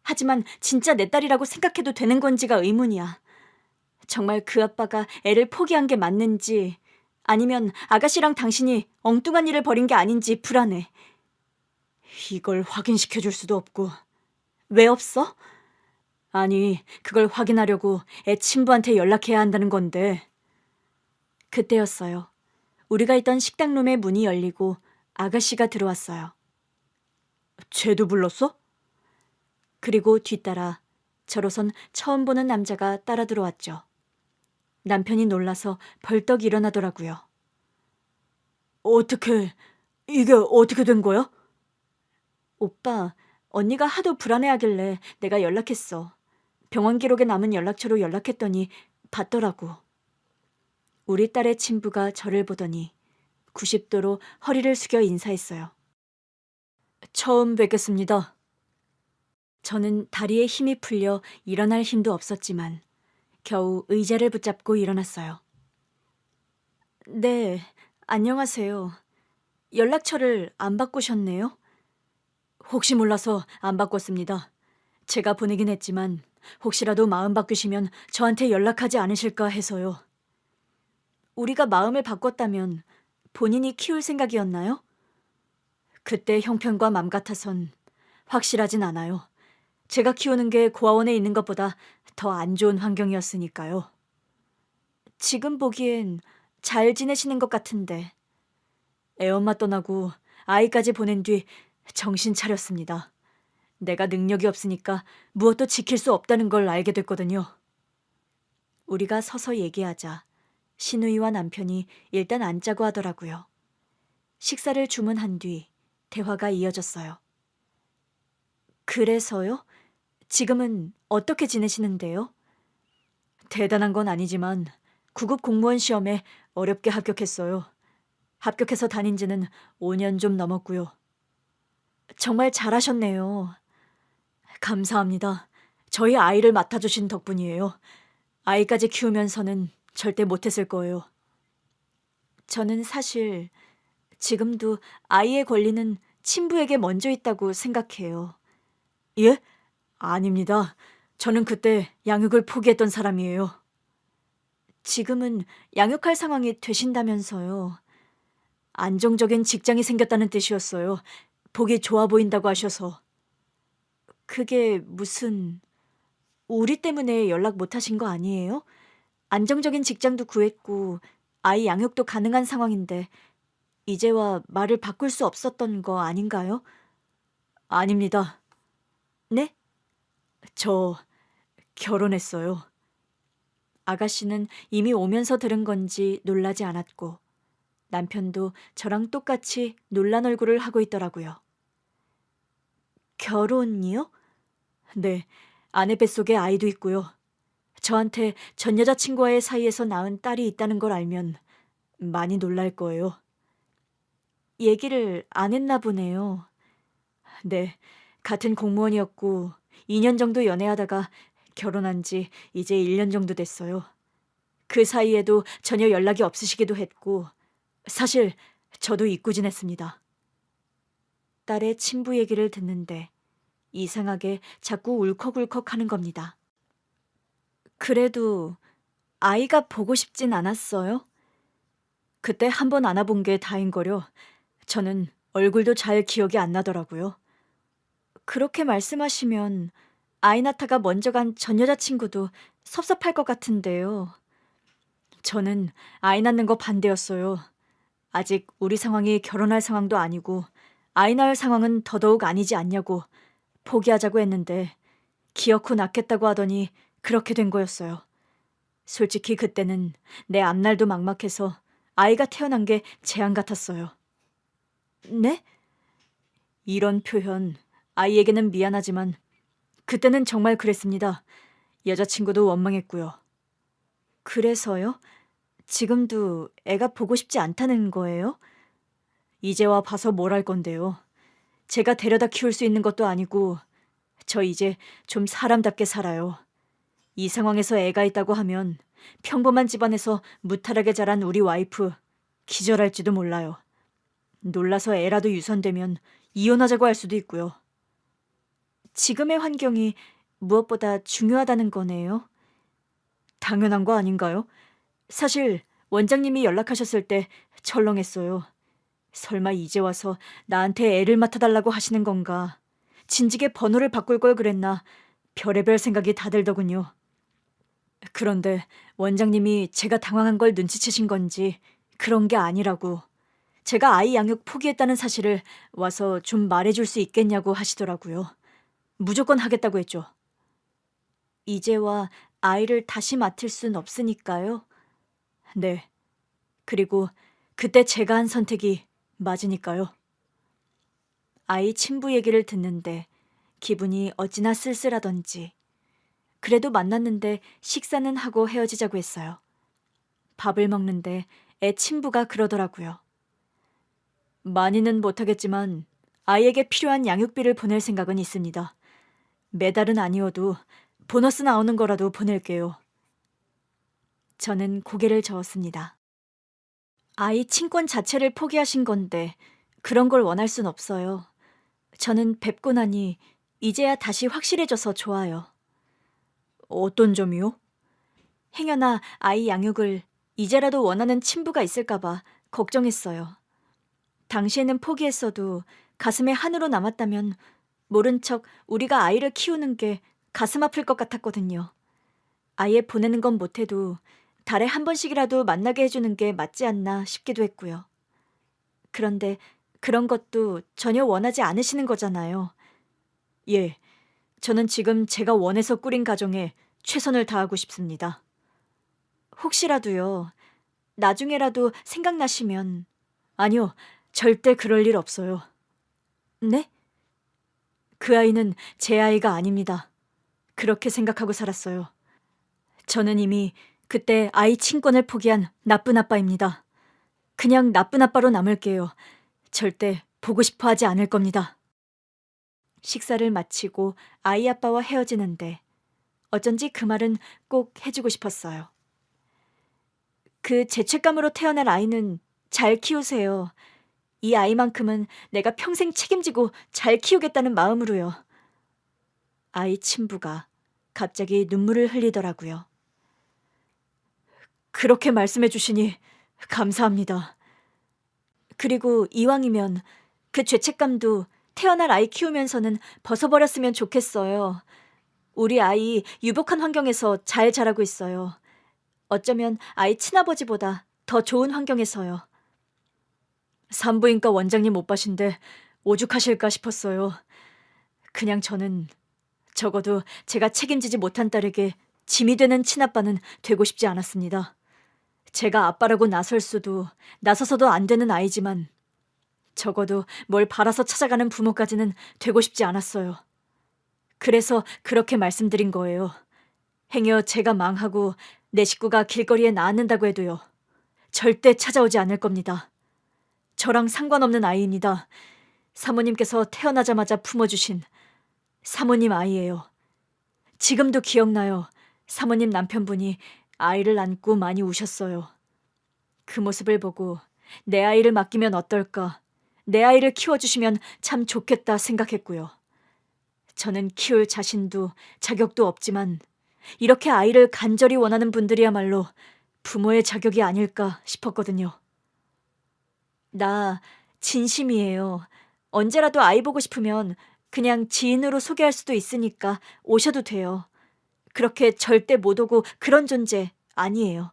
하지만 진짜 내 딸이라고 생각해도 되는 건지가 의문이야. 정말 그 아빠가 애를 포기한 게 맞는지 아니면 아가씨랑 당신이 엉뚱한 일을 벌인 게 아닌지 불안해. 이걸 확인시켜 줄 수도 없고. 왜 없어? 아니, 그걸 확인하려고 애 친부한테 연락해야 한다는 건데. 그때였어요. 우리가 있던 식당룸의 문이 열리고 아가씨가 들어왔어요. 쟤도 불렀어? 그리고 뒤따라 저로선 처음 보는 남자가 따라 들어왔죠. 남편이 놀라서 벌떡 일어나더라고요. 이게 어떻게 된 거야? 오빠, 언니가 하도 불안해하길래 내가 연락했어. 병원 기록에 남은 연락처로 연락했더니 받더라고. 우리 딸의 친부가 저를 보더니 90도로 허리를 숙여 인사했어요. 처음 뵙겠습니다. 저는 다리에 힘이 풀려 일어날 힘도 없었지만 겨우 의자를 붙잡고 일어났어요. 네, 안녕하세요. 연락처를 안 바꾸셨네요? 혹시 몰라서 안 바꿨습니다. 제가 보내긴 했지만 혹시라도 마음 바꾸시면 저한테 연락하지 않으실까 해서요. 우리가 마음을 바꿨다면 본인이 키울 생각이었나요? 그때 형편과 맘 같아선 확실하진 않아요. 제가 키우는 게 고아원에 있는 것보다 더 안 좋은 환경이었으니까요. 지금 보기엔 잘 지내시는 것 같은데. 애엄마 떠나고 아이까지 보낸 뒤 정신 차렸습니다. 내가 능력이 없으니까 무엇도 지킬 수 없다는 걸 알게 됐거든요. 우리가 서서 얘기하자 신우이와 남편이 일단 앉자고 하더라고요. 식사를 주문한 뒤 대화가 이어졌어요. 그래서요? 지금은 어떻게 지내시는데요? 대단한 건 아니지만 9급 공무원 시험에 어렵게 합격했어요. 합격해서 다닌 지는 5년 좀 넘었고요. 정말 잘하셨네요. 감사합니다. 저희 아이를 맡아주신 덕분이에요. 아이까지 키우면서는 절대 못했을 거예요. 저는 사실 지금도 아이의 권리는 친부에게 먼저 있다고 생각해요. 예? 아닙니다. 저는 그때 양육을 포기했던 사람이에요. 지금은 양육할 상황이 되신다면서요. 안정적인 직장이 생겼다는 뜻이었어요. 보기 좋아 보인다고 하셔서. 그게 무슨... 우리 때문에 연락 못 하신 거 아니에요? 안정적인 직장도 구했고 아이 양육도 가능한 상황인데 이제와 말을 바꿀 수 없었던 거 아닌가요? 아닙니다. 네? 저 결혼했어요. 아가씨는 이미 오면서 들은 건지 놀라지 않았고 남편도 저랑 똑같이 놀란 얼굴을 하고 있더라고요. 결혼이요? 네, 아내 뱃속에 아이도 있고요. 저한테 전 여자친구와의 사이에서 낳은 딸이 있다는 걸 알면 많이 놀랄 거예요. 얘기를 안 했나 보네요. 네, 같은 공무원이었고 2년 정도 연애하다가 결혼한 지 이제 1년 정도 됐어요. 그 사이에도 전혀 연락이 없으시기도 했고 사실 저도 잊고 지냈습니다. 딸의 친부 얘기를 듣는데 이상하게 자꾸 울컥울컥 하는 겁니다. 그래도 아이가 보고 싶진 않았어요? 그때 한 번 안아본 게 다인거려 저는 얼굴도 잘 기억이 안 나더라고요. 그렇게 말씀하시면 아이 낳다가 먼저 간 전 여자친구도 섭섭할 것 같은데요. 저는 아이 낳는 거 반대였어요. 아직 우리 상황이 결혼할 상황도 아니고 아이 낳을 상황은 더더욱 아니지 않냐고 포기하자고 했는데 기어코 낳겠다고 하더니 그렇게 된 거였어요. 솔직히 그때는 내 앞날도 막막해서 아이가 태어난 게 재앙 같았어요. 네? 이런 표현 아이에게는 미안하지만 그때는 정말 그랬습니다. 여자친구도 원망했고요. 그래서요? 지금도 애가 보고 싶지 않다는 거예요? 이제와 봐서 뭘 할 건데요. 제가 데려다 키울 수 있는 것도 아니고 저 이제 좀 사람답게 살아요. 이 상황에서 애가 있다고 하면 평범한 집안에서 무탈하게 자란 우리 와이프 기절할지도 몰라요. 놀라서 애라도 유산되면 이혼하자고 할 수도 있고요. 지금의 환경이 무엇보다 중요하다는 거네요. 당연한 거 아닌가요? 사실 원장님이 연락하셨을 때 철렁했어요. 설마 이제 와서 나한테 애를 맡아달라고 하시는 건가? 진즉에 번호를 바꿀 걸 그랬나? 별의별 생각이 다 들더군요. 그런데 원장님이 제가 당황한 걸 눈치채신 건지 그런 게 아니라고, 제가 아이 양육 포기했다는 사실을 와서 좀 말해줄 수 있겠냐고 하시더라고요. 무조건 하겠다고 했죠. 이제와 아이를 다시 맡을 순 없으니까요. 네. 그리고 그때 제가 한 선택이 맞으니까요. 아이 친부 얘기를 듣는데 기분이 어찌나 쓸쓸하던지. 그래도 만났는데 식사는 하고 헤어지자고 했어요. 밥을 먹는데 애 친부가 그러더라고요. 많이는 못하겠지만 아이에게 필요한 양육비를 보낼 생각은 있습니다. 매달은 아니어도 보너스 나오는 거라도 보낼게요. 저는 고개를 저었습니다. 아이 친권 자체를 포기하신 건데 그런 걸 원할 순 없어요. 저는 뵙고 나니 이제야 다시 확실해져서 좋아요. 어떤 점이요? 행여나 아이 양육을 이제라도 원하는 친부가 있을까봐 걱정했어요. 당시에는 포기했어도 가슴에 한으로 남았다면 모른 척 우리가 아이를 키우는 게 가슴 아플 것 같았거든요. 아예 보내는 건 못해도 달에 한 번씩이라도 만나게 해주는 게 맞지 않나 싶기도 했고요. 그런데 그런 것도 전혀 원하지 않으시는 거잖아요. 예, 저는 지금 제가 원해서 꾸린 가정에 최선을 다하고 싶습니다. 혹시라도요, 나중에라도 생각나시면, 아니요, 절대 그럴 일 없어요. 네? 그 아이는 제 아이가 아닙니다. 그렇게 생각하고 살았어요. 저는 이미 그때 아이 친권을 포기한 나쁜 아빠입니다. 그냥 나쁜 아빠로 남을게요. 절대 보고 싶어 하지 않을 겁니다. 식사를 마치고 아이 아빠와 헤어지는데 어쩐지 그 말은 꼭 해주고 싶었어요. 그 죄책감으로 태어날 아이는 잘 키우세요. 이 아이만큼은 내가 평생 책임지고 잘 키우겠다는 마음으로요. 아이 친부가 갑자기 눈물을 흘리더라고요. 그렇게 말씀해 주시니 감사합니다. 그리고 이왕이면 그 죄책감도 태어날 아이 키우면서는 벗어버렸으면 좋겠어요. 우리 아이 유복한 환경에서 잘 자라고 있어요. 어쩌면 아이 친아버지보다 더 좋은 환경에서요. 산부인과 원장님 오빠신데 오죽하실까 싶었어요. 그냥 저는 적어도 제가 책임지지 못한 딸에게 짐이 되는 친아빠는 되고 싶지 않았습니다. 제가 아빠라고 나설 수도 나서서도 안 되는 아이지만 적어도 뭘 바라서 찾아가는 부모까지는 되고 싶지 않았어요. 그래서 그렇게 말씀드린 거예요. 행여 제가 망하고 내 식구가 길거리에 나앉는다고 해도요. 절대 찾아오지 않을 겁니다. 저랑 상관없는 아이입니다. 사모님께서 태어나자마자 품어주신 사모님 아이예요. 지금도 기억나요. 사모님 남편분이 아이를 안고 많이 우셨어요. 그 모습을 보고 내 아이를 맡기면 어떨까, 내 아이를 키워주시면 참 좋겠다 생각했고요. 저는 키울 자신도 자격도 없지만 이렇게 아이를 간절히 원하는 분들이야말로 부모의 자격이 아닐까 싶었거든요. 나 진심이에요. 언제라도 아이 보고 싶으면 그냥 지인으로 소개할 수도 있으니까 오셔도 돼요. 그렇게 절대 못 오고 그런 존재 아니에요.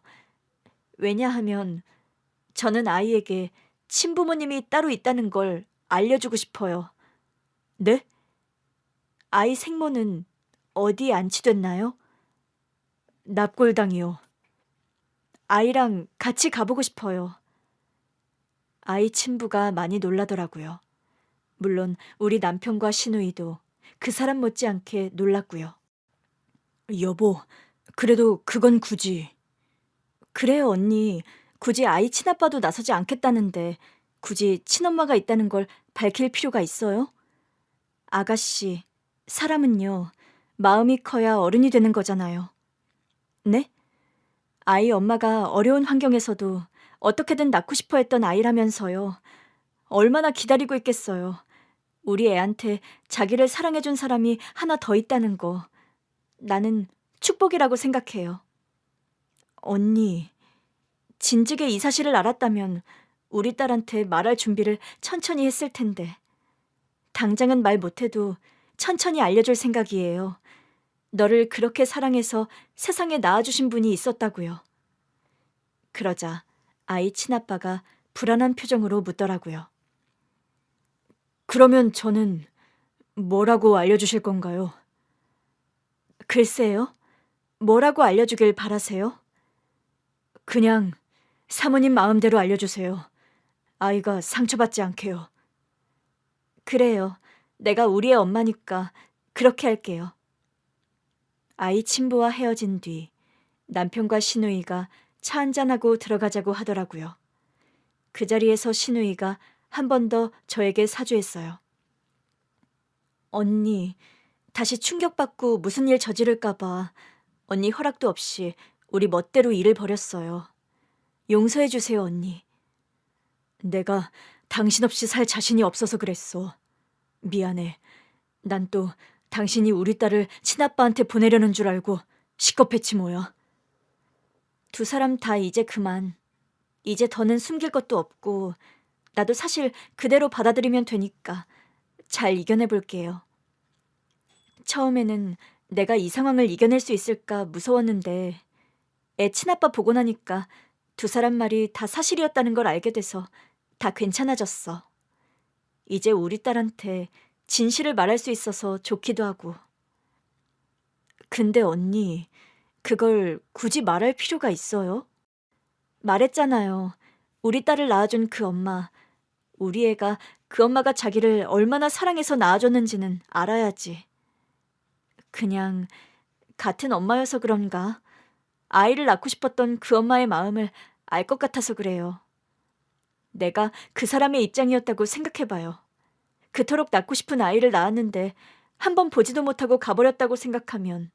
왜냐하면 저는 아이에게 친부모님이 따로 있다는 걸 알려주고 싶어요. 네? 아이 생모는 어디에 안치됐나요? 납골당이요. 아이랑 같이 가보고 싶어요. 아이 친부가 많이 놀라더라고요. 물론 우리 남편과 시누이도 그 사람 못지않게 놀랐고요. 여보, 그래도 그건 굳이. 그래요, 언니. 굳이 아이 친아빠도 나서지 않겠다는데 굳이 친엄마가 있다는 걸 밝힐 필요가 있어요? 아가씨, 사람은요, 마음이 커야 어른이 되는 거잖아요. 네? 아이 엄마가 어려운 환경에서도 어떻게든 낳고 싶어 했던 아이라면서요. 얼마나 기다리고 있겠어요. 우리 애한테 자기를 사랑해준 사람이 하나 더 있다는 거. 나는 축복이라고 생각해요. 언니, 진즉에 이 사실을 알았다면 우리 딸한테 말할 준비를 천천히 했을 텐데. 당장은 말 못해도 천천히 알려줄 생각이에요. 너를 그렇게 사랑해서 세상에 낳아주신 분이 있었다고요. 그러자 아이 친아빠가 불안한 표정으로 묻더라고요. 그러면 저는 뭐라고 알려주실 건가요? 글쎄요. 뭐라고 알려주길 바라세요? 그냥 사모님 마음대로 알려주세요. 아이가 상처받지 않게요. 그래요. 내가 우리의 엄마니까 그렇게 할게요. 아이 친부와 헤어진 뒤 남편과 시누이가 차 한잔하고 들어가자고 하더라고요. 그 자리에서 시누이가 한 번 더 저에게 사주했어요. 언니, 다시 충격받고 무슨 일 저지를까봐 언니 허락도 없이 우리 멋대로 일을 벌였어요. 용서해주세요, 언니. 내가 당신 없이 살 자신이 없어서 그랬어. 미안해. 난 또 당신이 우리 딸을 친아빠한테 보내려는 줄 알고 시겁했지 뭐야. 두 사람 다 이제 그만. 이제 더는 숨길 것도 없고 나도 사실 그대로 받아들이면 되니까 잘 이겨내볼게요. 처음에는 내가 이 상황을 이겨낼 수 있을까 무서웠는데 애 친아빠 보고 나니까 두 사람 말이 다 사실이었다는 걸 알게 돼서 다 괜찮아졌어. 이제 우리 딸한테 진실을 말할 수 있어서 좋기도 하고. 근데 언니, 그걸 굳이 말할 필요가 있어요? 말했잖아요. 우리 딸을 낳아준 그 엄마. 우리 애가 그 엄마가 자기를 얼마나 사랑해서 낳아줬는지는 알아야지. 그냥 같은 엄마여서 그런가? 아이를 낳고 싶었던 그 엄마의 마음을 알 것 같아서 그래요. 내가 그 사람의 입장이었다고 생각해봐요. 그토록 낳고 싶은 아이를 낳았는데 한 번 보지도 못하고 가버렸다고 생각하면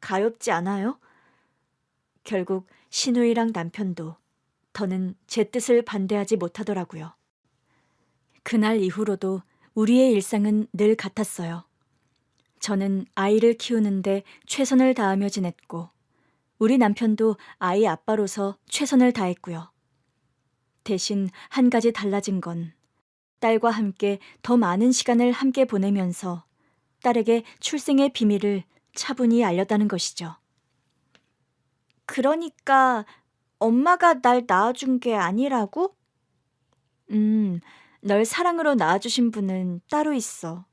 가엾지 않아요? 결국 시누이랑 남편도 더는 제 뜻을 반대하지 못하더라고요. 그날 이후로도 우리의 일상은 늘 같았어요. 저는 아이를 키우는데 최선을 다하며 지냈고 우리 남편도 아이 아빠로서 최선을 다했고요. 대신 한 가지 달라진 건 딸과 함께 더 많은 시간을 함께 보내면서 딸에게 출생의 비밀을 차분히 알렸다는 것이죠. 그러니까 엄마가 날 낳아준 게 아니라고? 널 사랑으로 낳아주신 분은 따로 있어.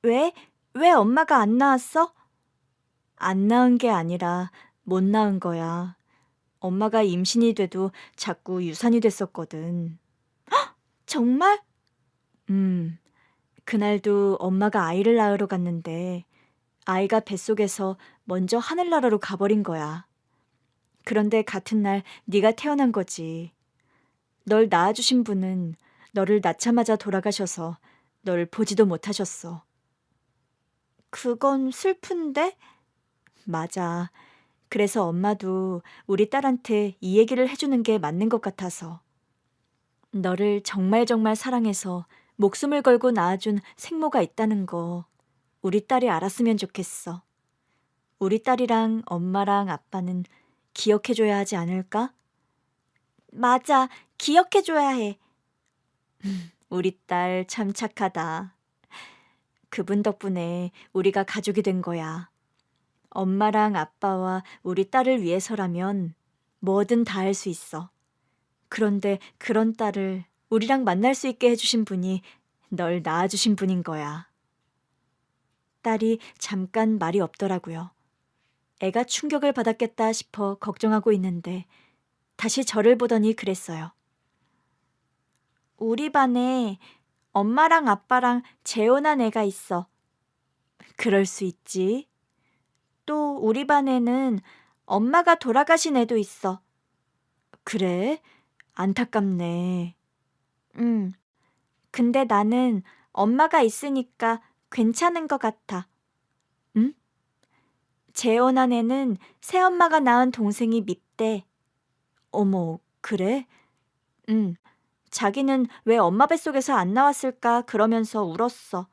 왜? 왜 엄마가 안 낳았어? 안 낳은 게 아니라 못 낳은 거야. 엄마가 임신이 돼도 자꾸 유산이 됐었거든. 정말? 그날도 엄마가 아이를 낳으러 갔는데 아이가 뱃속에서 먼저 하늘나라로 가버린 거야. 그런데 같은 날 네가 태어난 거지. 널 낳아주신 분은 너를 낳자마자 돌아가셔서 널 보지도 못하셨어. 그건 슬픈데? 맞아. 그래서 엄마도 우리 딸한테 이 얘기를 해주는 게 맞는 것 같아서. 너를 정말 정말 사랑해서 목숨을 걸고 낳아준 생모가 있다는 거 우리 딸이 알았으면 좋겠어. 우리 딸이랑 엄마랑 아빠는 기억해줘야 하지 않을까? 맞아, 기억해줘야 해. 우리 딸 참 착하다. 그분 덕분에 우리가 가족이 된 거야. 엄마랑 아빠와 우리 딸을 위해서라면 뭐든 다 할 수 있어. 그런데 그런 딸을 우리랑 만날 수 있게 해주신 분이 널 낳아주신 분인 거야. 딸이 잠깐 말이 없더라고요. 애가 충격을 받았겠다 싶어 걱정하고 있는데 다시 저를 보더니 그랬어요. 우리 반에 엄마랑 아빠랑 재혼한 애가 있어. 그럴 수 있지. 또 우리 반에는 엄마가 돌아가신 애도 있어. 그래? 안타깝네. 응. 근데 나는 엄마가 있으니까 괜찮은 것 같아. 응? 재혼한 애는 새엄마가 낳은 동생이 밉대. 어머, 그래? 응. 자기는 왜 엄마 뱃속에서 안 나왔을까 그러면서 울었어.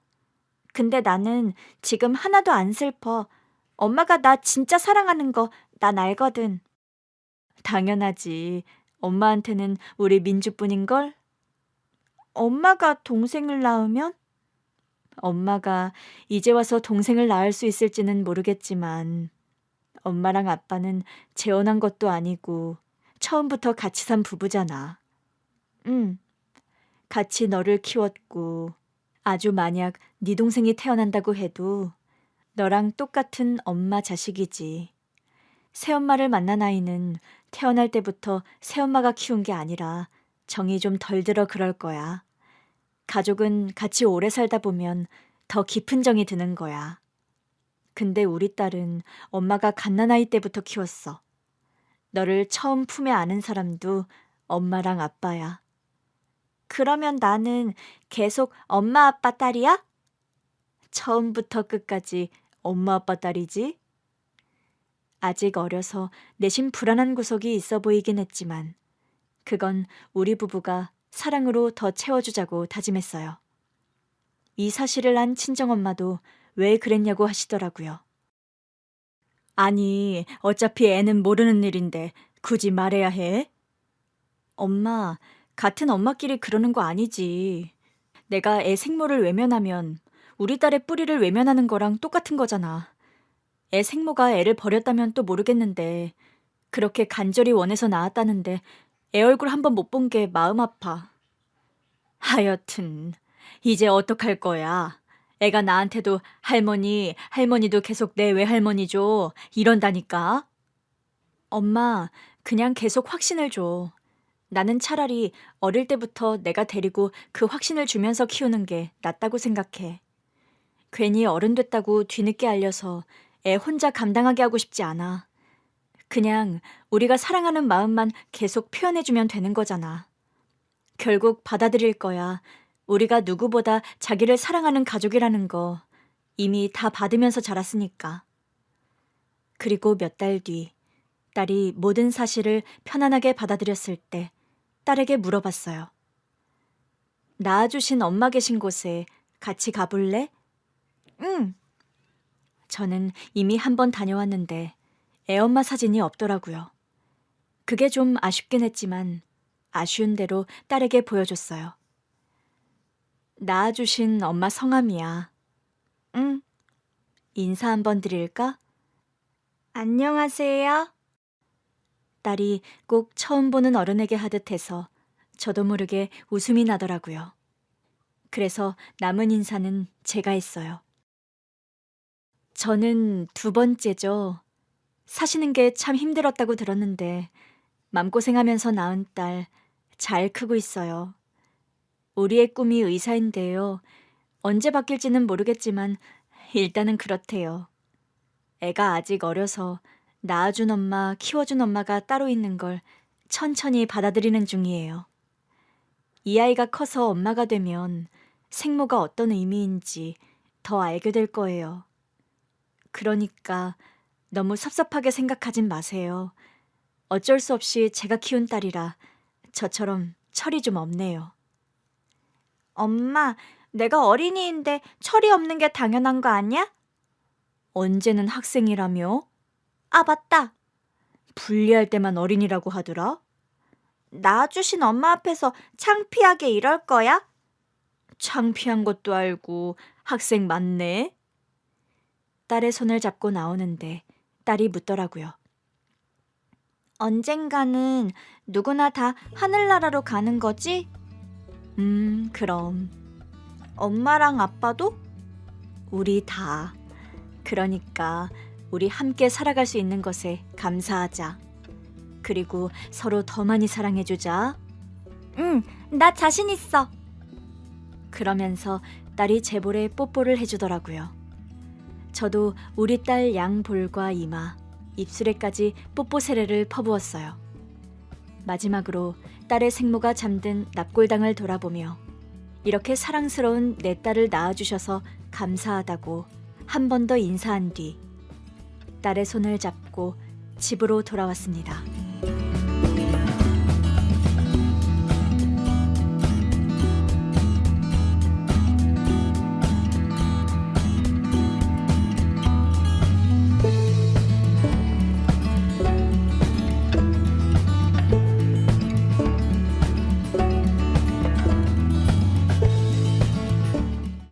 근데 나는 지금 하나도 안 슬퍼. 엄마가 나 진짜 사랑하는 거 난 알거든. 당연하지. 엄마한테는 우리 민주뿐인걸? 엄마가 동생을 낳으면? 엄마가 이제 와서 동생을 낳을 수 있을지는 모르겠지만 엄마랑 아빠는 재혼한 것도 아니고 처음부터 같이 산 부부잖아. 응, 같이 너를 키웠고 아주 만약 네 동생이 태어난다고 해도 너랑 똑같은 엄마 자식이지. 새엄마를 만난 아이는 태어날 때부터 새엄마가 키운 게 아니라 정이 좀 덜 들어 그럴 거야. 가족은 같이 오래 살다 보면 더 깊은 정이 드는 거야. 근데 우리 딸은 엄마가 갓난아이 때부터 키웠어. 너를 처음 품에 안은 사람도 엄마랑 아빠야. 그러면 나는 계속 엄마 아빠 딸이야? 처음부터 끝까지 엄마 아빠 딸이지? 아직 어려서 내심 불안한 구석이 있어 보이긴 했지만 그건 우리 부부가 사랑으로 더 채워주자고 다짐했어요. 이 사실을 안 친정엄마도 왜 그랬냐고 하시더라고요. 아니, 어차피 애는 모르는 일인데 굳이 말해야 해? 엄마, 같은 엄마끼리 그러는 거 아니지. 내가 애 생모를 외면하면 우리 딸의 뿌리를 외면하는 거랑 똑같은 거잖아. 애 생모가 애를 버렸다면 또 모르겠는데 그렇게 간절히 원해서 낳았다는데 애 얼굴 한 번 못 본 게 마음 아파. 하여튼 이제 어떡할 거야. 애가 나한테도 할머니, 할머니도 계속 내 외할머니죠. 이런다니까. 엄마, 그냥 계속 확신을 줘. 나는 차라리 어릴 때부터 내가 데리고 그 확신을 주면서 키우는 게 낫다고 생각해. 괜히 어른 됐다고 뒤늦게 알려서 애 혼자 감당하게 하고 싶지 않아. 그냥 우리가 사랑하는 마음만 계속 표현해주면 되는 거잖아. 결국 받아들일 거야. 우리가 누구보다 자기를 사랑하는 가족이라는 거 이미 다 받으면서 자랐으니까. 그리고 몇 달 뒤, 딸이 모든 사실을 편안하게 받아들였을 때 딸에게 물어봤어요. 낳아주신 엄마 계신 곳에 같이 가볼래? 응. 저는 이미 한 번 다녀왔는데 애엄마 사진이 없더라고요. 그게 좀 아쉽긴 했지만 아쉬운 대로 딸에게 보여줬어요. 낳아주신 엄마 성함이야. 응. 인사 한번 드릴까? 안녕하세요. 딸이 꼭 처음 보는 어른에게 하듯 해서 저도 모르게 웃음이 나더라고요. 그래서 남은 인사는 제가 했어요. 저는 두 번째죠. 사시는 게 참 힘들었다고 들었는데 맘고생하면서 낳은 딸 잘 크고 있어요. 우리의 꿈이 의사인데요. 언제 바뀔지는 모르겠지만 일단은 그렇대요. 애가 아직 어려서 낳아준 엄마, 키워준 엄마가 따로 있는 걸 천천히 받아들이는 중이에요. 이 아이가 커서 엄마가 되면 생모가 어떤 의미인지 더 알게 될 거예요. 그러니까 너무 섭섭하게 생각하진 마세요. 어쩔 수 없이 제가 키운 딸이라 저처럼 철이 좀 없네요. 엄마, 내가 어린이인데 철이 없는 게 당연한 거 아니야? 언제는 학생이라며? 아, 맞다. 분리할 때만 어린이라고 하더라. 낳아주신 엄마 앞에서 창피하게 이럴 거야? 창피한 것도 알고 학생 맞네. 딸의 손을 잡고 나오는데 딸이 묻더라고요. 언젠가는 누구나 다 하늘나라로 가는 거지? 그럼. 엄마랑 아빠도? 우리 다. 그러니까 우리 함께 살아갈 수 있는 것에 감사하자. 그리고 서로 더 많이 사랑해주자. 응, 나 자신 있어. 그러면서 딸이 제 볼에 뽀뽀를 해주더라고요. 저도 우리 딸 양 볼과 이마, 입술에까지 뽀뽀 세례를 퍼부었어요. 마지막으로 딸의 생모가 잠든 납골당을 돌아보며 이렇게 사랑스러운 내 딸을 낳아주셔서 감사하다고 한 번 더 인사한 뒤 딸의 손을 잡고 집으로 돌아왔습니다.